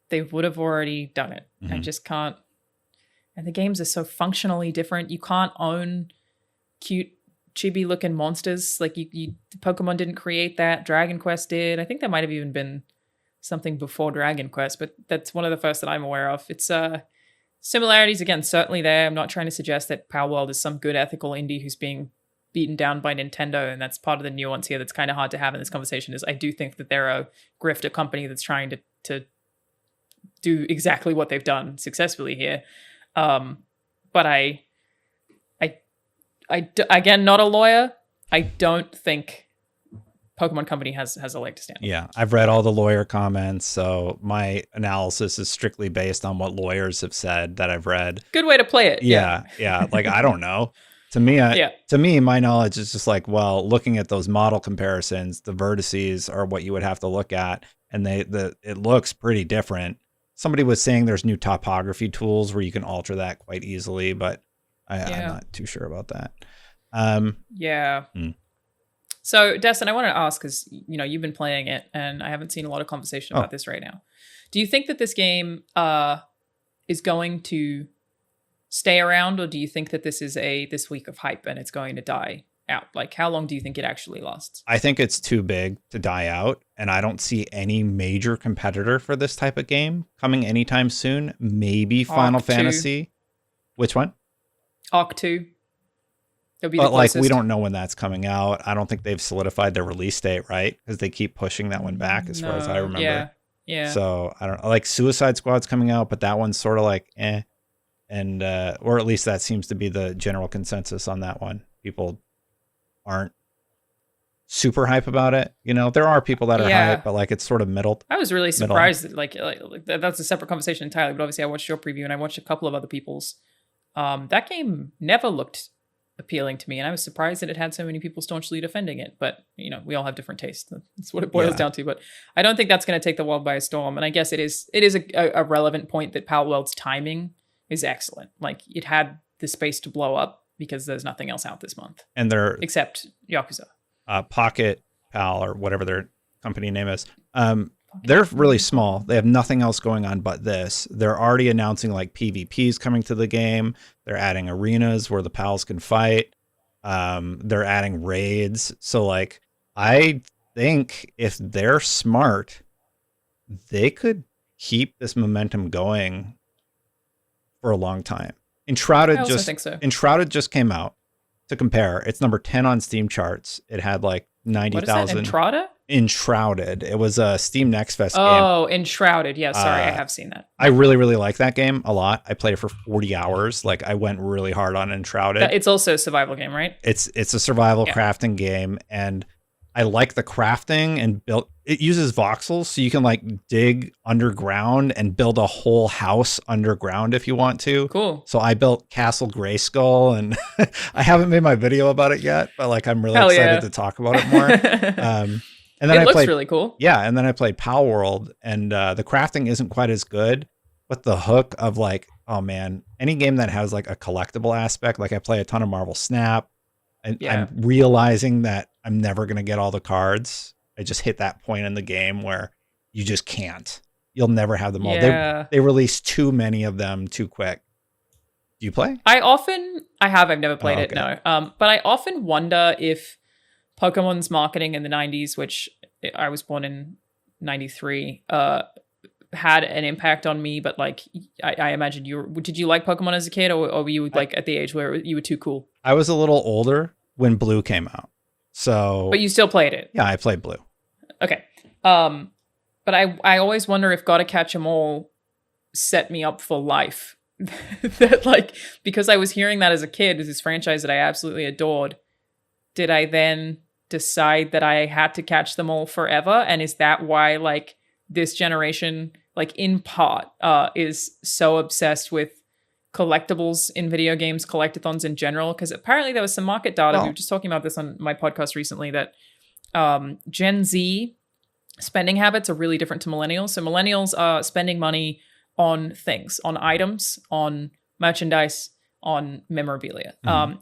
they would have already done it. I just can't. And the games are so functionally different. You can't own cute chibi looking monsters. Like, Pokemon didn't create that. Dragon Quest did. I think there might have even been something before Dragon Quest, but that's one of the first that I'm aware of. It's similarities, again, certainly there. I'm not trying to suggest that Palworld is some good ethical indie who's being beaten down by Nintendo, and that's part of the nuance here that's kind of hard to have in this conversation. Is I do think that they're a grifter company that's trying to do exactly what they've done successfully here. But I again, not a lawyer. I don't think Pokemon Company has a leg to stand on. Yeah, I've read all the lawyer comments, so my analysis is strictly based on what lawyers have said that I've read. Good way to play it. Yeah. Like, I don't know. To me, my knowledge is just like, well, looking at those model comparisons, the vertices are what you would have to look at, and it looks pretty different. Somebody was saying there's new topography tools where you can alter that quite easily, but I'm not too sure about that. So, Destin, I wanted to ask, because, you know, you've been playing it, and I haven't seen a lot of conversation about this right now. Do you think that this game is going to stay around, or do you think that this is this week of hype and it's going to die out? Like, how long do you think it actually lasts? I think it's too big to die out, and I don't see any major competitor for this type of game coming anytime soon. Maybe Final Fantasy. Which one? Arc 2. It'll be but the closest. Like, we don't know when that's coming out. I don't think they've solidified their release date, right? Because they keep pushing that one back as far as I remember. Yeah. So I don't like Suicide Squad's coming out, but that one's sort of like and or at least that seems to be the general consensus on that one. People aren't super hype about it. You know, there are people that are hype, but like it's sort of middle. I was really surprised that like that's a separate conversation entirely. But obviously, I watched your preview and I watched a couple of other people's. That game never looked appealing to me, and I was surprised that it had so many people staunchly defending it. But you know, we all have different tastes. That's what it boils down to. But I don't think that's going to take the world by storm. And I guess it is a relevant point that Palworld's timing is excellent. Like it had the space to blow up because there's nothing else out this month, and they're except Yakuza. Pocket Pal or whatever their company name is. They're really small. They have nothing else going on but this. They're already announcing like PvPs coming to the game. They're adding arenas where the pals can fight. They're adding raids. So like, I think if they're smart, they could keep this momentum going for a long time. Enshrouded just came out. To compare, it's number 10 on Steam charts. It had like 90,000. Enshrouded. It was a Steam Next Fest game. Oh, Enshrouded. Yeah, sorry, I have seen that. I really, really like that game a lot. I played it for 40 hours. Like I went really hard on Enshrouded. It's also a survival game, right? It's a survival crafting game, and I like the crafting and it uses voxels, so you can like dig underground and build a whole house underground if you want to. Cool. So I built Castle Grayskull, and I haven't made my video about it yet, but like I'm really excited to talk about it more. And then it looks really cool. Yeah, and then I played Palworld, and the crafting isn't quite as good, but the hook of like, oh man, any game that has like a collectible aspect, like I play a ton of Marvel Snap, and I'm realizing that I'm never going to get all the cards. I just hit that point in the game where you just can't. You'll never have them all. They release too many of them too quick. Do you play? I've never played it, no. But I often wonder if Pokemon's marketing in the 90s, which I was born in 93, had an impact on me. But like, I imagine did you like Pokemon as a kid, or were you like at the age where you were too cool? I was a little older when Blue came out. But you still played it? Yeah, I played Blue. Okay. But I always wonder if Gotta Catch 'Em All set me up for life. That like, because I was hearing that as a kid, was this franchise that I absolutely adored. Did I then decide that I had to catch them all forever? And is that why like this generation, like in part, is so obsessed with collectibles in video games, collectathons in general? Because apparently there was some market data. We were just talking about this on my podcast recently, that Gen Z spending habits are really different to millennials. So millennials are spending money on things, on items, on merchandise, on memorabilia.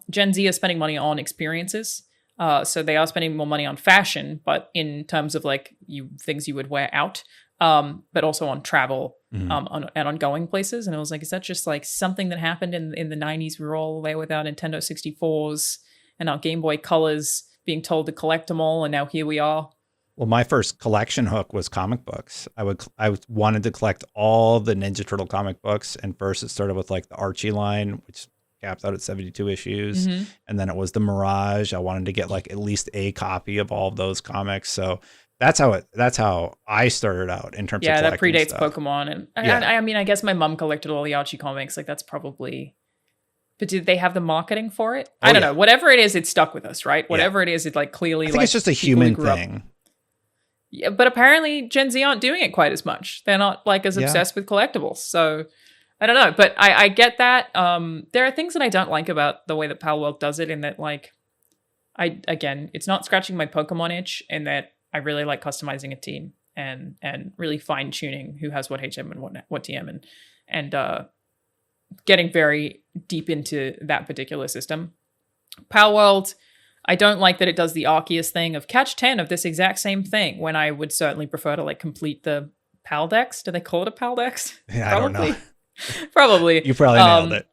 Gen Z is spending money on experiences. So they are spending more money on fashion, but in terms of like things you would wear out, but also on travel, and on going places. And I was like, is that just like something that happened in the 90s? We were all there with our Nintendo 64s and our Game Boy Colors, being told to collect them all, and now here we are. Well, my first collection hook was comic books. I wanted to collect all the Ninja Turtle comic books, and first it started with like the Archie line, which capped out at 72 issues, and then it was the Mirage. I wanted to get like at least a copy of all of those comics. So that's how I started out in terms of collecting that predates stuff. Pokemon. And I mean, I guess my mom collected all the Archie comics. Like that's probably. But did they have the marketing for it? I don't know. Whatever it is, it stuck with us, right? Whatever it is, it like clearly. I think it's just a human thing. Yeah, but apparently Gen Z aren't doing it quite as much. They're not like as obsessed with collectibles. So I don't know, but I get that. There are things that I don't like about the way that Palworld does it, in that like, it's not scratching my Pokemon itch, in that I really like customizing a team and really fine tuning who has what HM and what TM and getting very deep into that particular system. Palworld, I don't like that it does the Arceus thing of catch 10 of this exact same thing, when I would certainly prefer to like complete the Pal Dex. Do they call it a Pal Dex? Yeah, I don't know. Probably. You probably nailed it.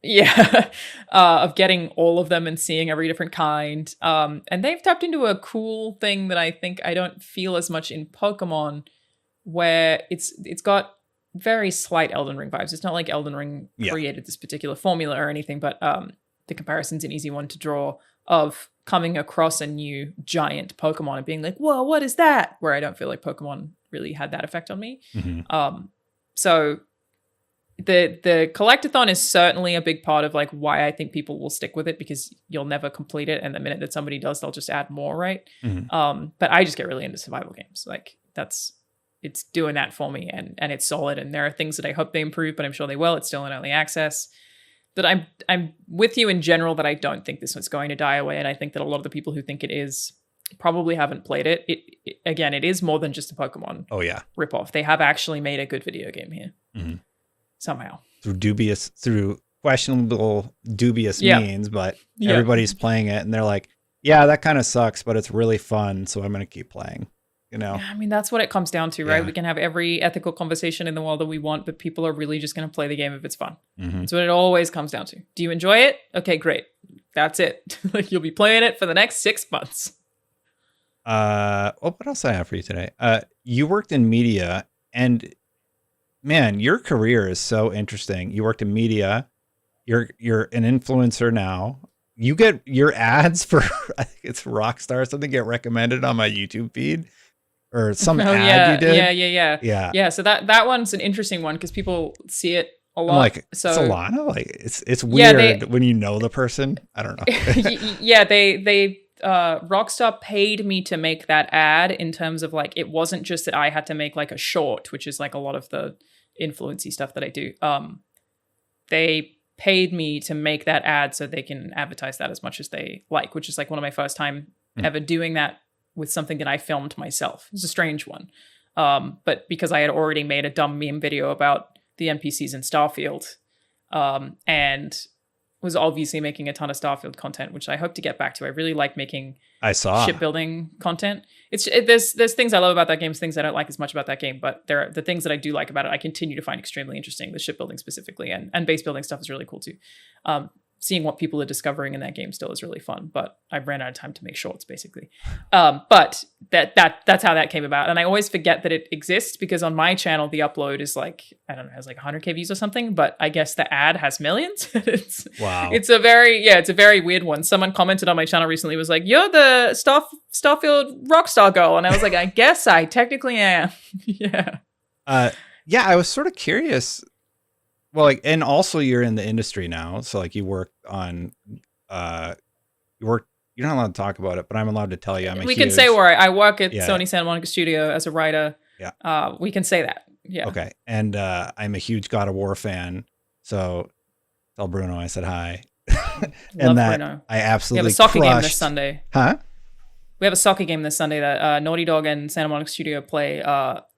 Yeah. Of getting all of them and seeing every different kind. And they've tapped into a cool thing that I think I don't feel as much in Pokemon, where it's got very slight Elden Ring vibes. It's not like Elden Ring created this particular formula or anything, but the comparison's an easy one to draw, of coming across a new giant Pokemon and being like, whoa, what is that? Where I don't feel like Pokemon really had that effect on me. So the collectathon is certainly a big part of like why I think people will stick with it, because you'll never complete it, and the minute that somebody does, they'll just add more, right? But I just get really into survival games. Like it's doing that for me, and it's solid, and there are things that I hope they improve, but I'm sure they will. It's still in early access. But I'm with you in general that I don't think this one's going to die away, and I think that a lot of the people who think it is probably haven't played it. Again, it is more than just a Pokemon ripoff. They have actually made a good video game here. Somehow. Through questionable, dubious means, but everybody's playing it and they're like, yeah, that kind of sucks, but it's really fun, so I'm going to keep playing. You know? I mean, that's what it comes down to, right? We can have every ethical conversation in the world that we want, but people are really just going to play the game if it's fun. That's what it always comes down to. Do you enjoy it? Okay, great. That's it. Like, you'll be playing it for the next 6 months. What else I have for you today? You worked in media, and man, your career is so interesting. You worked in media. You're an influencer now. You get your ads for, I think it's Rockstar or something, get recommended on my YouTube feed, or some ad you did. Yeah. So that one's an interesting one because people see it a lot. I'm like, so it's Alanah? Like, it's weird when you know the person. I don't know. They Rockstar paid me to make that ad, in terms of like, it wasn't just that I had to make like a short, which is like a lot of the influency stuff that I do. They paid me to make that ad so they can advertise that as much as they like, which is like one of my first time ever doing that with something that I filmed myself. It was a strange one. But because I had already made a dumb meme video about the NPCs in Starfield, and was obviously making a ton of Starfield content, which I hope to get back to. I really like making shipbuilding content. There's things I love about that game, things I don't like as much about that game, but there are the things that I do like about it, I continue to find extremely interesting. The shipbuilding specifically, and base building stuff is really cool too. Seeing what people are discovering in that game still is really fun, but I ran out of time to make shorts, basically. But that's how that came about. And I always forget that it exists, because on my channel, the upload is like, I don't know, has like 100K views or something, but I guess the ad has millions. It's a very weird one. Someone commented on my channel recently, was like, you're the Starfield Rockstar girl. And I was like, I guess I technically am. I was sort of curious. Well, like, and also you're in the industry now, so like you work on, you're not allowed to talk about it, but I'm allowed to tell you. We can say where I work at Sony Santa Monica Studio as a writer. We can say that. Yeah. Okay, and I'm a huge God of War fan, so tell Bruno I said hi. And that Bruno. I absolutely. We have a soccer game this Sunday. Huh? We have a soccer game this Sunday that Naughty Dog and Santa Monica Studio play.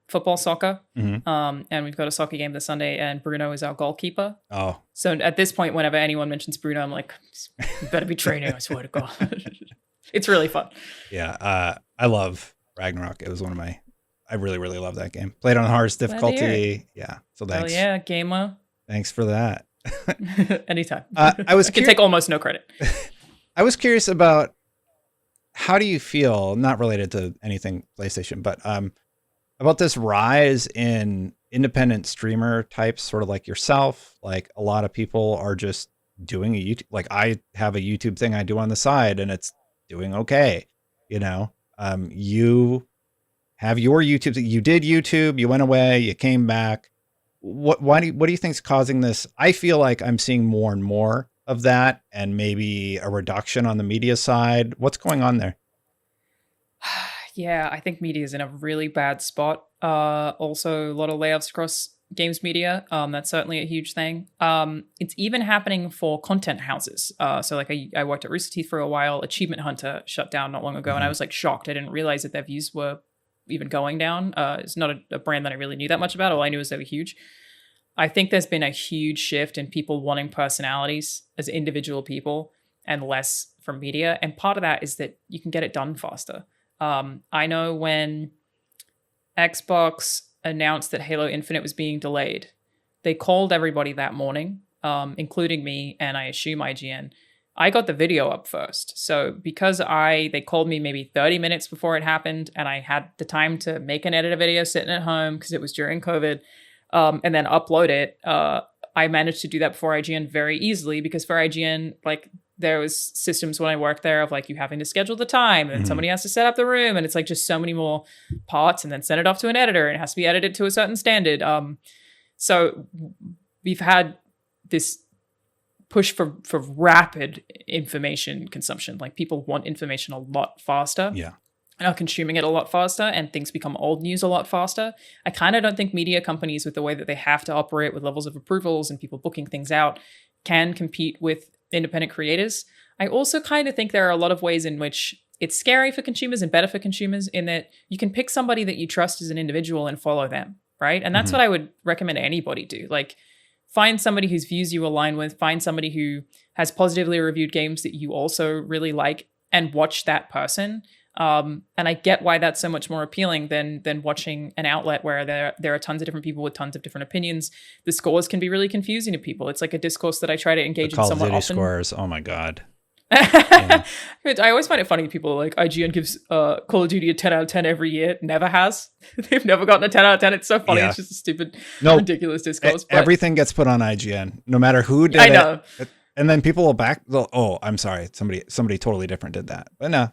Football soccer, and we've got a soccer game this Sunday, and Bruno is our goalkeeper. So at this point, whenever anyone mentions Bruno, I'm like, you better be training, I swear to God. It's really fun. I love Ragnarok. It was one of my, I really love that game. Played on hardest difficulty. So thanks. Hell yeah, gamer. Thanks for that. Anytime. I can take almost no credit. I was curious about, how do you feel, not related to anything PlayStation, but about this rise in independent streamer types, sort of like yourself. Like, a lot of people are just doing a YouTube, like I have a YouTube thing I do on the side and it's doing okay. You know, you have your YouTube, you did YouTube, you went away, you came back. What do you think is causing this? I feel like I'm seeing more and more of that, and maybe a reduction on the media side. What's going on there? Yeah, I think media is in a really bad spot. Also, a lot of layoffs across games media. That's certainly a huge thing. It's even happening for content houses. So like I worked at Rooster Teeth for a while. Achievement Hunter shut down not long ago, and I was like shocked. I didn't realize that their views were even going down. It's not a brand that I really knew that much about. All I knew is they were huge. I think there's been a huge shift in people wanting personalities as individual people and less from media. And part of that is that you can get it done faster. I know when Xbox announced that Halo Infinite was being delayed, they called everybody that morning, including me, and I assume IGN. I got the video up first. So because they called me maybe 30 minutes before it happened, and I had the time to make and edit a video sitting at home because it was during COVID, and then upload it, I managed to do that before IGN very easily, because for IGN, like, there was systems when I worked there of like you having to schedule the time, and somebody has to set up the room, and it's like just so many more parts, and then send it off to an editor, and it has to be edited to a certain standard. So we've had this push for rapid information consumption. Like people want information a lot faster. Yeah. And are consuming it a lot faster, and things become old news a lot faster. I kind of don't think media companies, with the way that they have to operate with levels of approvals and people booking things out, can compete with independent creators. I also kind of think there are a lot of ways in which it's scary for consumers and better for consumers, in that you can pick somebody that you trust as an individual and follow them, right? And that's what I would recommend anybody do. Like, find somebody whose views you align with, find somebody who has positively reviewed games that you also really like, and watch that person. And I get why that's so much more appealing than watching an outlet where there are tons of different people with tons of different opinions. The scores can be really confusing to people. It's like a discourse that I try to engage in somewhat often. Call of Duty scores, oh my God. Yeah. I always find it funny. People are like, IGN gives Call of Duty a 10 out of 10 every year. Never has. They've never gotten a 10 out of 10. It's so funny. Yeah. It's just a stupid, ridiculous discourse. Everything gets put on IGN, no matter who did it. I know. And then people will oh, I'm sorry. Somebody totally different did that. But no.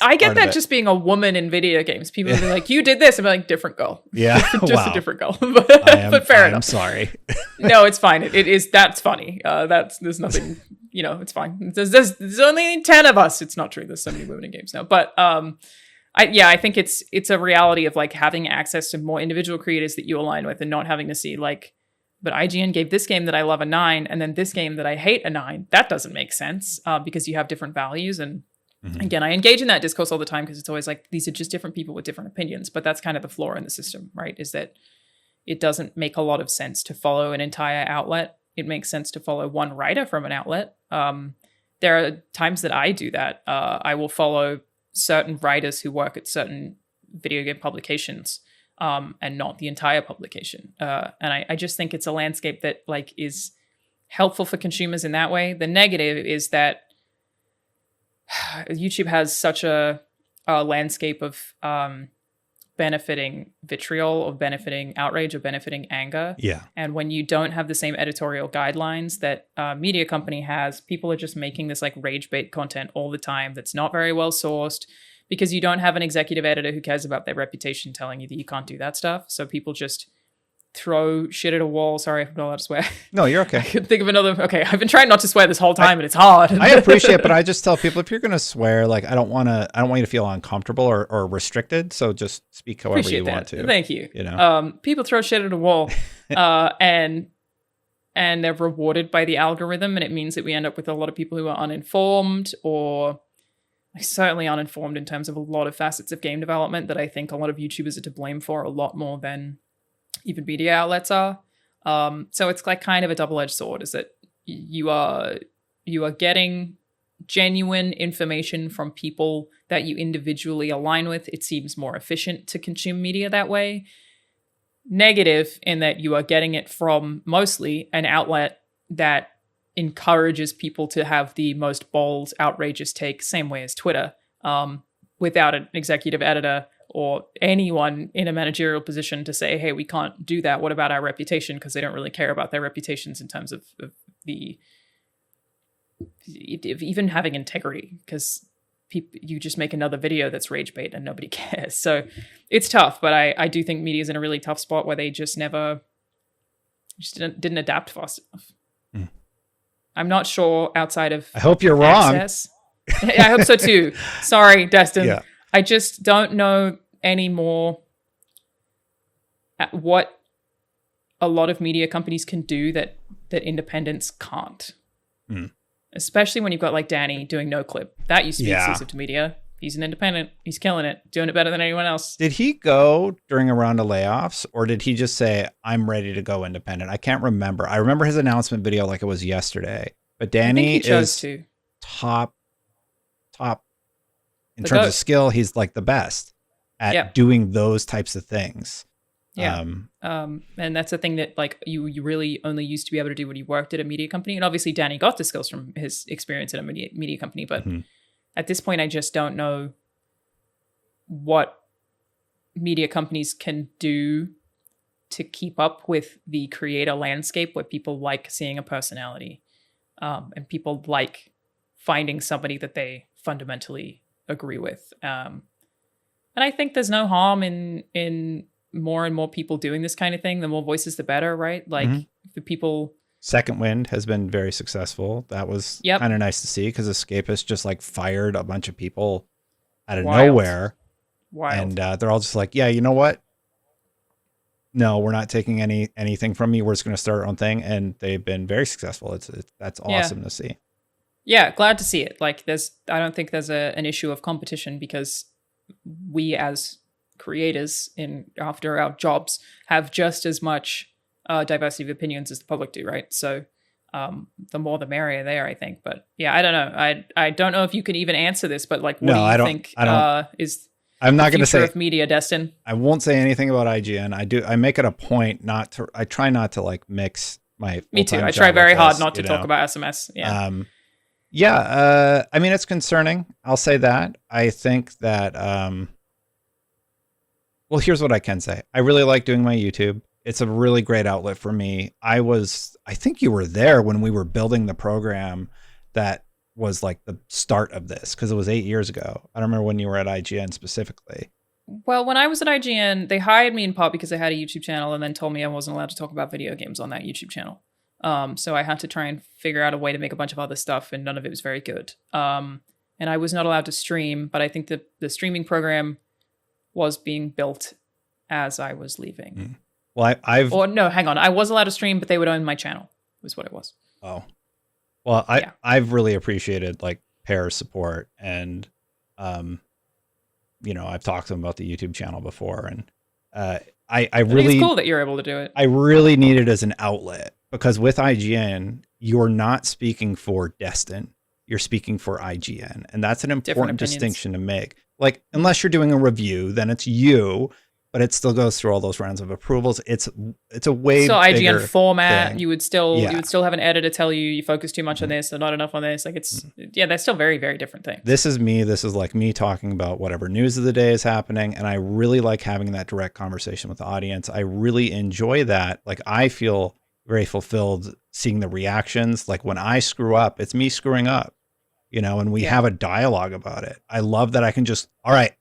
I get that just being a woman in video games. People be like, you did this. I'm like, different girl. Yeah. Just a different girl. But fair enough. I'm sorry. No, it's fine. That's funny. There's nothing, it's fine. There's only 10 of us. It's not true. There's so many women in games now. But I think it's a reality of like having access to more individual creators that you align with, and not having to see like, but IGN gave this game that I love a 9, and then this game that I hate a 9. That doesn't make sense because you have different values. And again, I engage in that discourse all the time because it's always like, these are just different people with different opinions. But that's kind of the flaw in the system, right? Is that it doesn't make a lot of sense to follow an entire outlet. It makes sense to follow one writer from an outlet. There are times that I do that. I will follow certain writers who work at certain video game publications and not the entire publication. And I just think it's a landscape that like is helpful for consumers in that way. The negative is that YouTube has such a landscape of benefiting vitriol, or benefiting outrage, or benefiting anger. Yeah. And when you don't have the same editorial guidelines that a media company has, people are just making this like rage bait content all the time that's not very well sourced, because you don't have an executive editor who cares about their reputation telling you that you can't do that stuff. So people just throw shit at a wall. Sorry, I'm not allowed to swear. No, you're okay. I could think of another. Okay, I've been trying not to swear this whole time, and it's hard. I appreciate it, but I just tell people, if you're going to swear, like, I don't want you to feel uncomfortable or restricted. So just speak however you want to. Thank you. People throw shit at a wall, and they're rewarded by the algorithm, and it means that we end up with a lot of people who are uninformed, or certainly uninformed in terms of a lot of facets of game development that I think a lot of YouTubers are to blame for, a lot more than even media outlets are. So it's like kind of a double-edged sword, is that you are getting genuine information from people that you individually align with. It seems more efficient to consume media that way. Negative in that you are getting it from mostly an outlet that encourages people to have the most bold, outrageous take, same way as Twitter, without an executive editor or anyone in a managerial position to say, hey, we can't do that. What about our reputation? Because they don't really care about their reputations in terms of even having integrity, because you just make another video that's rage bait and nobody cares. So it's tough, but I do think media's in a really tough spot where they just didn't adapt fast enough. I'm not sure outside of I hope you're access. Wrong. I hope so too. Sorry, Destin. Yeah. I just don't know anymore at what a lot of media companies can do that independents can't. Especially when you've got like Danny doing No Clip. That used to be exclusive to media. He's an independent. He's killing it. Doing it better than anyone else. Did he go during a round of layoffs, or did he just say, I'm ready to go independent? I can't remember. I remember his announcement video like it was yesterday. But Danny is top in terms of skill. He's like the best at doing those types of things. Yeah. And that's the thing that like you really only used to be able to do when you worked at a media company. And obviously Danny got the skills from his experience at a media company. But at this point, I just don't know what media companies can do to keep up with the creator landscape where people like seeing a personality, and people like finding somebody that they fundamentally agree with. And I think there's no harm in more and more people doing this kind of thing, the more voices, the better, right? Like the people. Second Wind has been very successful. That was kind of nice to see because Escapist just like fired a bunch of people out of nowhere. And they're all just like, yeah, you know what? No, we're not taking anything from you. We're just going to start our own thing. And they've been very successful. That's awesome to see. Yeah, glad to see it. Like I don't think there's an issue of competition because we as creators after our jobs have just as much diversity of opinions as the public do, right? So the more the merrier there, I think. But yeah, I don't know. I don't know if you can even answer this, but like, what do you think is I'm not going to say of media, Destin? I won't say anything about IGN. I make it a point not to. I try not to like mix my. Me too. I try very hard not to talk about SMS. Yeah. I mean, it's concerning. I'll say that. I think that. Well, here's what I can say. I really like doing my YouTube. It's a really great outlet for me. I think you were there when we were building the program that was like the start of this because it was 8 years ago. I don't remember when you were at IGN specifically. Well, when I was at IGN, they hired me in part because I had a YouTube channel and then told me I wasn't allowed to talk about video games on that YouTube channel. So I had to try and figure out a way to make a bunch of other stuff, and none of it was very good. And I was not allowed to stream, but I think that the streaming program was being built as I was leaving. Well, hang on. I was allowed to stream, but they would own my channel, was what it was. Oh. Well, I've really appreciated like Pear's support, and I've talked to him about the YouTube channel before, and I really think it's cool that you're able to do it. I really need it as an outlet because with IGN, you're not speaking for Destin, you're speaking for IGN, and that's an important distinction to make. Like, unless you're doing a review, then it's you. But it still goes through all those rounds of approvals. It's a way so bigger IGN format. thing. You would still have an editor tell you focus too much on this or not enough on this. Like they're still very, very different things. This is me. This is like me talking about whatever news of the day is happening, and I really like having that direct conversation with the audience. I really enjoy that. Like I feel very fulfilled seeing the reactions. Like when I screw up, it's me screwing up, and we have a dialogue about it. I love that I can just, all right,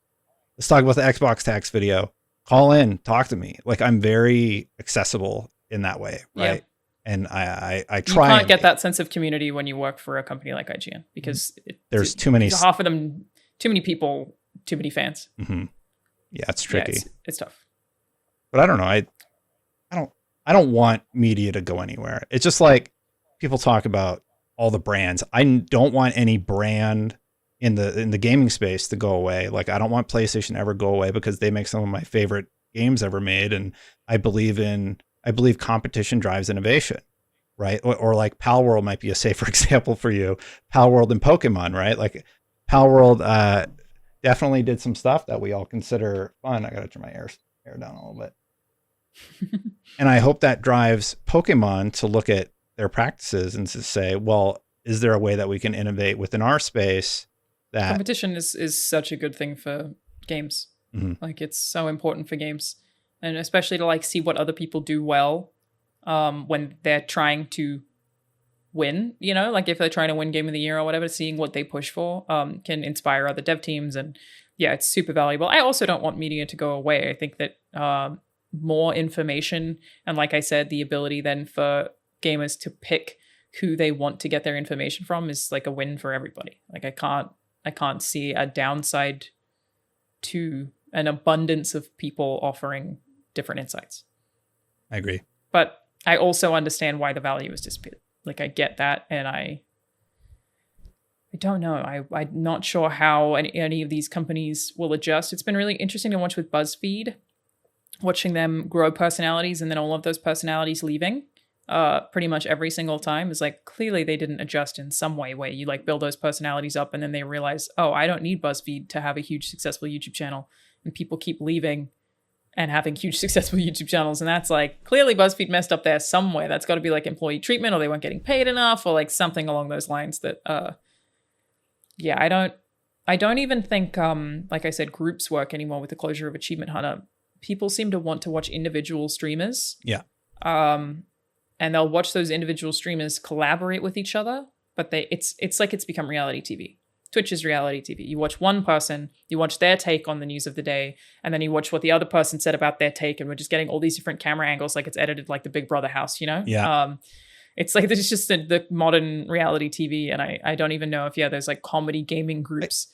let's talk about the Xbox tax video. Call in, talk to me. Like I'm very accessible in that way, right? Yeah. And I try. You can't get that sense of community when you work for a company like IGN because there's too many. Half of them, too many people, too many fans. Mm-hmm. Yeah, it's tricky. Yeah, it's tough. But I don't know. I don't want media to go anywhere. It's just like people talk about all the brands. I don't want any brand in the gaming space to go away. Like I don't want PlayStation ever go away because they make some of my favorite games ever made. And I believe competition drives innovation, right? Or like Palworld might be a safer example for you. Palworld and Pokemon, right? Like Palworld definitely did some stuff that we all consider fun. I got to turn my air down a little bit. And I hope that drives Pokemon to look at their practices and to say, well, is there a way that we can innovate within our space? That competition is such a good thing for games. Mm-hmm. Like it's so important for games, and especially to like see what other people do well when they're trying to win. Like if they're trying to win Game of the Year or whatever, seeing what they push for can inspire other dev teams, and yeah, it's super valuable. I also don't want media to go away. I think that more information and, like I said, the ability then for gamers to pick who they want to get their information from is like a win for everybody. Like I can't see a downside to an abundance of people offering different insights. I agree. But I also understand why the value is disputed. Like I get that, and I don't know. I'm not sure how any of these companies will adjust. It's been really interesting to watch with BuzzFeed, watching them grow personalities and then all of those personalities leaving. Pretty much every single time is like clearly they didn't adjust in some way where you like build those personalities up and then they realize, oh, I don't need BuzzFeed to have a huge successful YouTube channel, and people keep leaving and having huge successful YouTube channels. And that's like clearly BuzzFeed messed up there somewhere. That's got to be like employee treatment, or they weren't getting paid enough, or like something along those lines that I don't even think like I said, groups work anymore with the closure of Achievement Hunter. People seem to want to watch individual streamers. Yeah. And they'll watch those individual streamers collaborate with each other, but it's like it's become reality TV. Twitch is reality TV. You watch one person, you watch their take on the news of the day, and then you watch what the other person said about their take, and we're just getting all these different camera angles, like it's edited like the Big Brother house, you know? Yeah. It's like, this is just the modern reality TV, and I don't even know if, there's like comedy gaming groups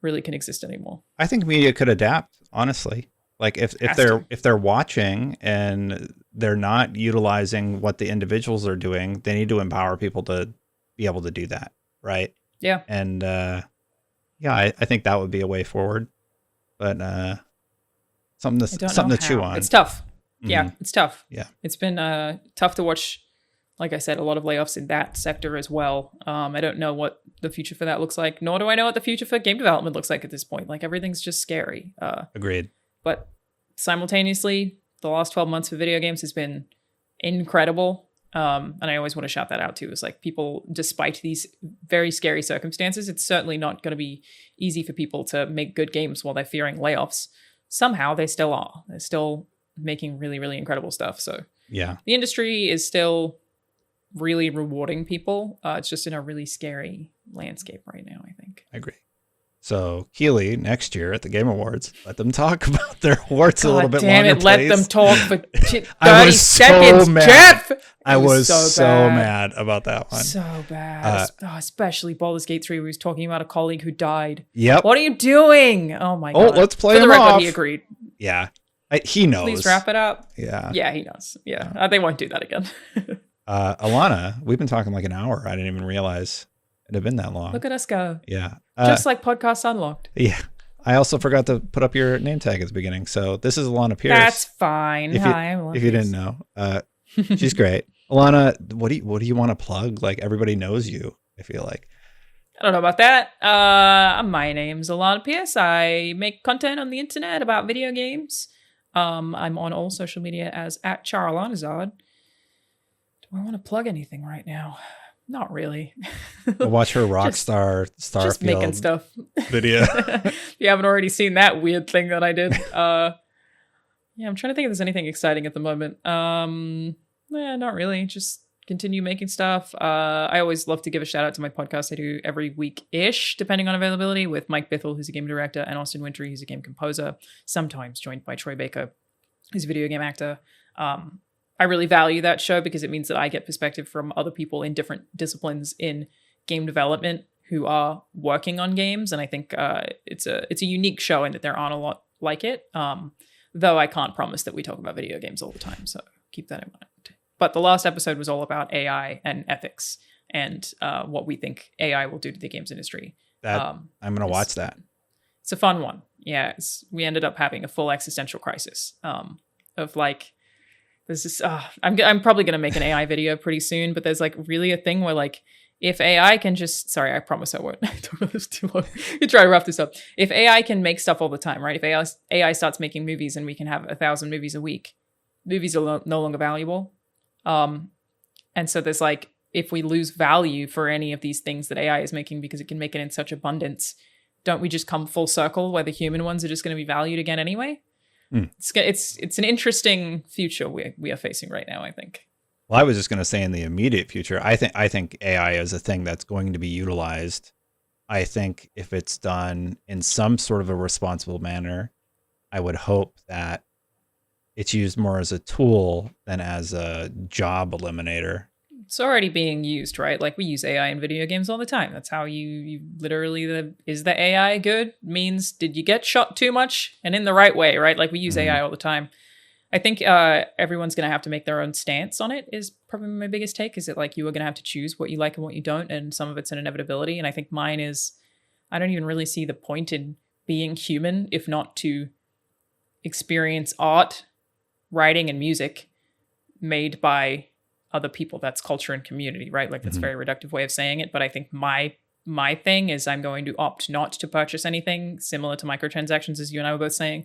really can exist anymore. I think media could adapt, honestly. Like if they're watching and they're not utilizing what the individuals are doing, they need to empower people to be able to do that, right? Yeah. And I think that would be a way forward. But something to chew on. It's tough. Mm-hmm. Yeah, it's tough. Yeah. It's been tough to watch. Like I said, a lot of layoffs in that sector as well. I don't know what the future for that looks like, nor do I know what the future for game development looks like at this point. Like, everything's just scary. Agreed. But simultaneously, the last 12 months for video games has been incredible. And I always want to shout that out too. It's like, people, despite these very scary circumstances, it's certainly not going to be easy for people to make good games while they're fearing layoffs. Somehow they still are. They're still making really, really incredible stuff. So yeah, the industry is still really rewarding people. It's just in a really scary landscape right now, I think. I agree. So Keeley, next year at the Game Awards, let them talk about their awards a little bit longer. Damn it, let them talk for 30 so seconds, mad. Jeff! I was so mad about that one. So bad. Especially Baldur's Gate 3, where he was talking about a colleague who died. Yep. What are you doing? Oh my God. Oh, let's play him For the record, off. he agreed. Yeah. He knows. Please wrap it up. Yeah. Yeah, he knows. Yeah. They won't do that again. Alanah, we've been talking like an hour. I didn't even realize it had been that long. Look at us go. Yeah. Just like Podcast Unlocked. Yeah. I also forgot to put up your name tag at the beginning. So this is Alanah Pearce. That's fine. If you didn't know, she's great. Alanah, what do you want to plug? Like, everybody knows you, I feel like. I don't know about that. My name's Alanah Pearce. I make content on the internet about video games. I'm on all social media as @CharLanazard. Do I want to plug anything right now? Not really. I'll watch her Rockstar Starfield just making stuff video. If you haven't already seen that weird thing that I did. Yeah, I'm trying to think if there's anything exciting at the moment. Not really. Just continue making stuff. I always love to give a shout out to my podcast I do every week-ish, depending on availability, with Mike Bithell, who's a game director, and Austin Wintry, who's a game composer, sometimes joined by Troy Baker, who's a video game actor. I really value that show because it means that I get perspective from other people in different disciplines in game development who are working on games. And I think it's a unique show in that there aren't a lot like it. Though I can't promise that we talk about video games all the time. So keep that in mind. But the last episode was all about AI and ethics and what we think AI will do to the games industry. I'm going to watch that. It's a fun one. Yeah. We ended up having a full existential crisis of like, there's this, I'm probably going to make an AI video pretty soon, but there's like really a thing where like, if AI can just, sorry, I promise I won't talk about this too long. You try to wrap this up. If AI can make stuff all the time, right? If AI starts making movies and we can have 1,000 movies a week, movies are no longer valuable. And so there's like, if we lose value for any of these things that AI is making because it can make it in such abundance, don't we just come full circle where the human ones are just going to be valued again anyway? It's an interesting future we are facing right now, I think. Well, I was just going to say in the immediate future, I think AI is a thing that's going to be utilized. I think if it's done in some sort of a responsible manner, I would hope that it's used more as a tool than as a job eliminator. It's already being used, right? Like we use AI in video games all the time. That's how you literally, is the AI good? Means, did you get shot too much and in the right way, right? Like we use AI all the time. I think everyone's going to have to make their own stance on it is probably my biggest take. Is it like you are going to have to choose what you like and what you don't, and some of it's an inevitability. And I think mine is, I don't even really see the point in being human if not to experience art, writing, and music made by other people. That's culture and community, right? Like that's a very reductive way of saying it. But I think my thing is I'm going to opt not to purchase anything similar to microtransactions, as you and I were both saying.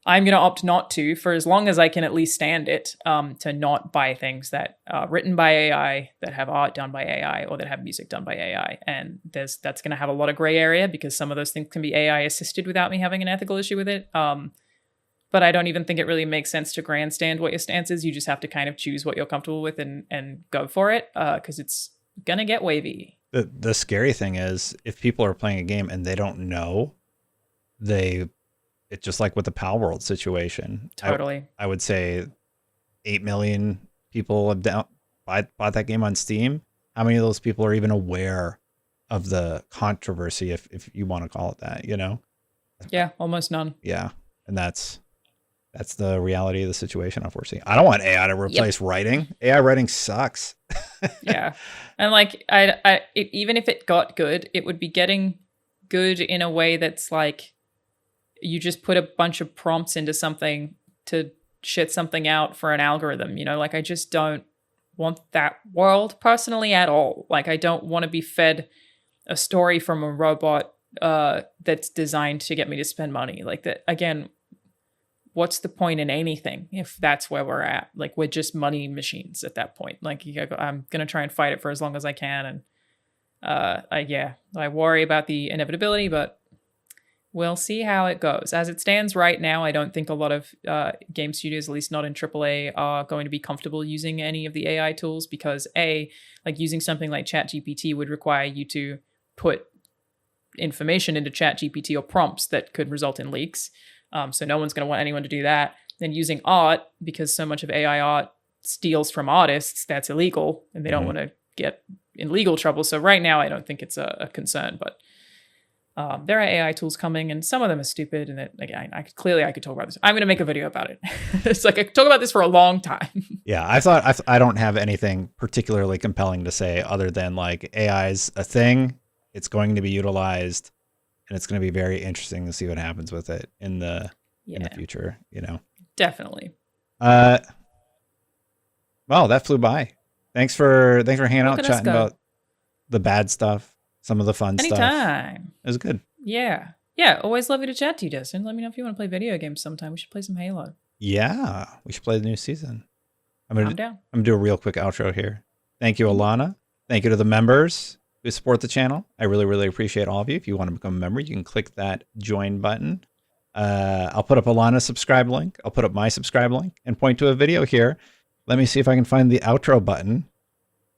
I'm going to opt not to, for as long as I can at least stand it, to not buy things that are written by AI, that have art done by AI, or that have music done by AI. And that's going to have a lot of gray area because some of those things can be AI assisted without me having an ethical issue with it. But I don't even think it really makes sense to grandstand what your stance is. You just have to kind of choose what you're comfortable with and go for it, because it's going to get wavy. The scary thing is if people are playing a game and they don't know, it's just like with the Palworld situation. Totally. I would say 8 million people have bought that game on Steam. How many of those people are even aware of the controversy, if you want to call it that, you know? Yeah, almost none. Yeah. And that's the reality of the situation, unfortunately. I don't want AI to replace writing. AI writing sucks. Yeah. And like, even if it got good, it would be getting good in a way that's like, you just put a bunch of prompts into something to shit something out for an algorithm, you know? Like, I just don't want that world personally at all. Like, I don't want to be fed a story from a robot that's designed to get me to spend money. Like, that, again, what's the point in anything if that's where we're at? Like, we're just money machines at that point. Like, I'm going to try and fight it for as long as I can. And I worry about the inevitability, but we'll see how it goes. As it stands right now, I don't think a lot of game studios, at least not in AAA, are going to be comfortable using any of the AI tools because like using something like ChatGPT would require you to put information into ChatGPT or prompts that could result in leaks. So no one's going to want anyone to do that. Then using art, because so much of AI art steals from artists, that's illegal, and they don't want to get in legal trouble. So right now, I don't think it's a concern, but there are AI tools coming, and some of them are stupid. And I could talk about this. I'm going to make a video about it. It's like I could talk about this for a long time. Yeah, I don't have anything particularly compelling to say other than like AI is a thing. It's going to be utilized, and it's going to be very interesting to see what happens with it in the future. You know, definitely. Well, that flew by. Thanks for hanging out, chatting about the bad stuff. Some of the fun stuff. Anytime. It was good. Yeah. Always lovely to chat to you, Dustin. Let me know if you want to play video games sometime. We should play some Halo. Yeah, we should play the new season. I'm down. going to do a real quick outro here. Thank you, Alanah. Thank you to the members who support the channel. I really, really appreciate all of you. If you want to become a member, you can click that join button. I'll put up Alanah's subscribe link. I'll put up my subscribe link and point to a video here. Let me see if I can find the outro button.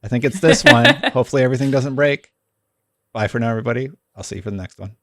I think it's this one. Hopefully everything doesn't break. Bye for now, everybody. I'll see you for the next one.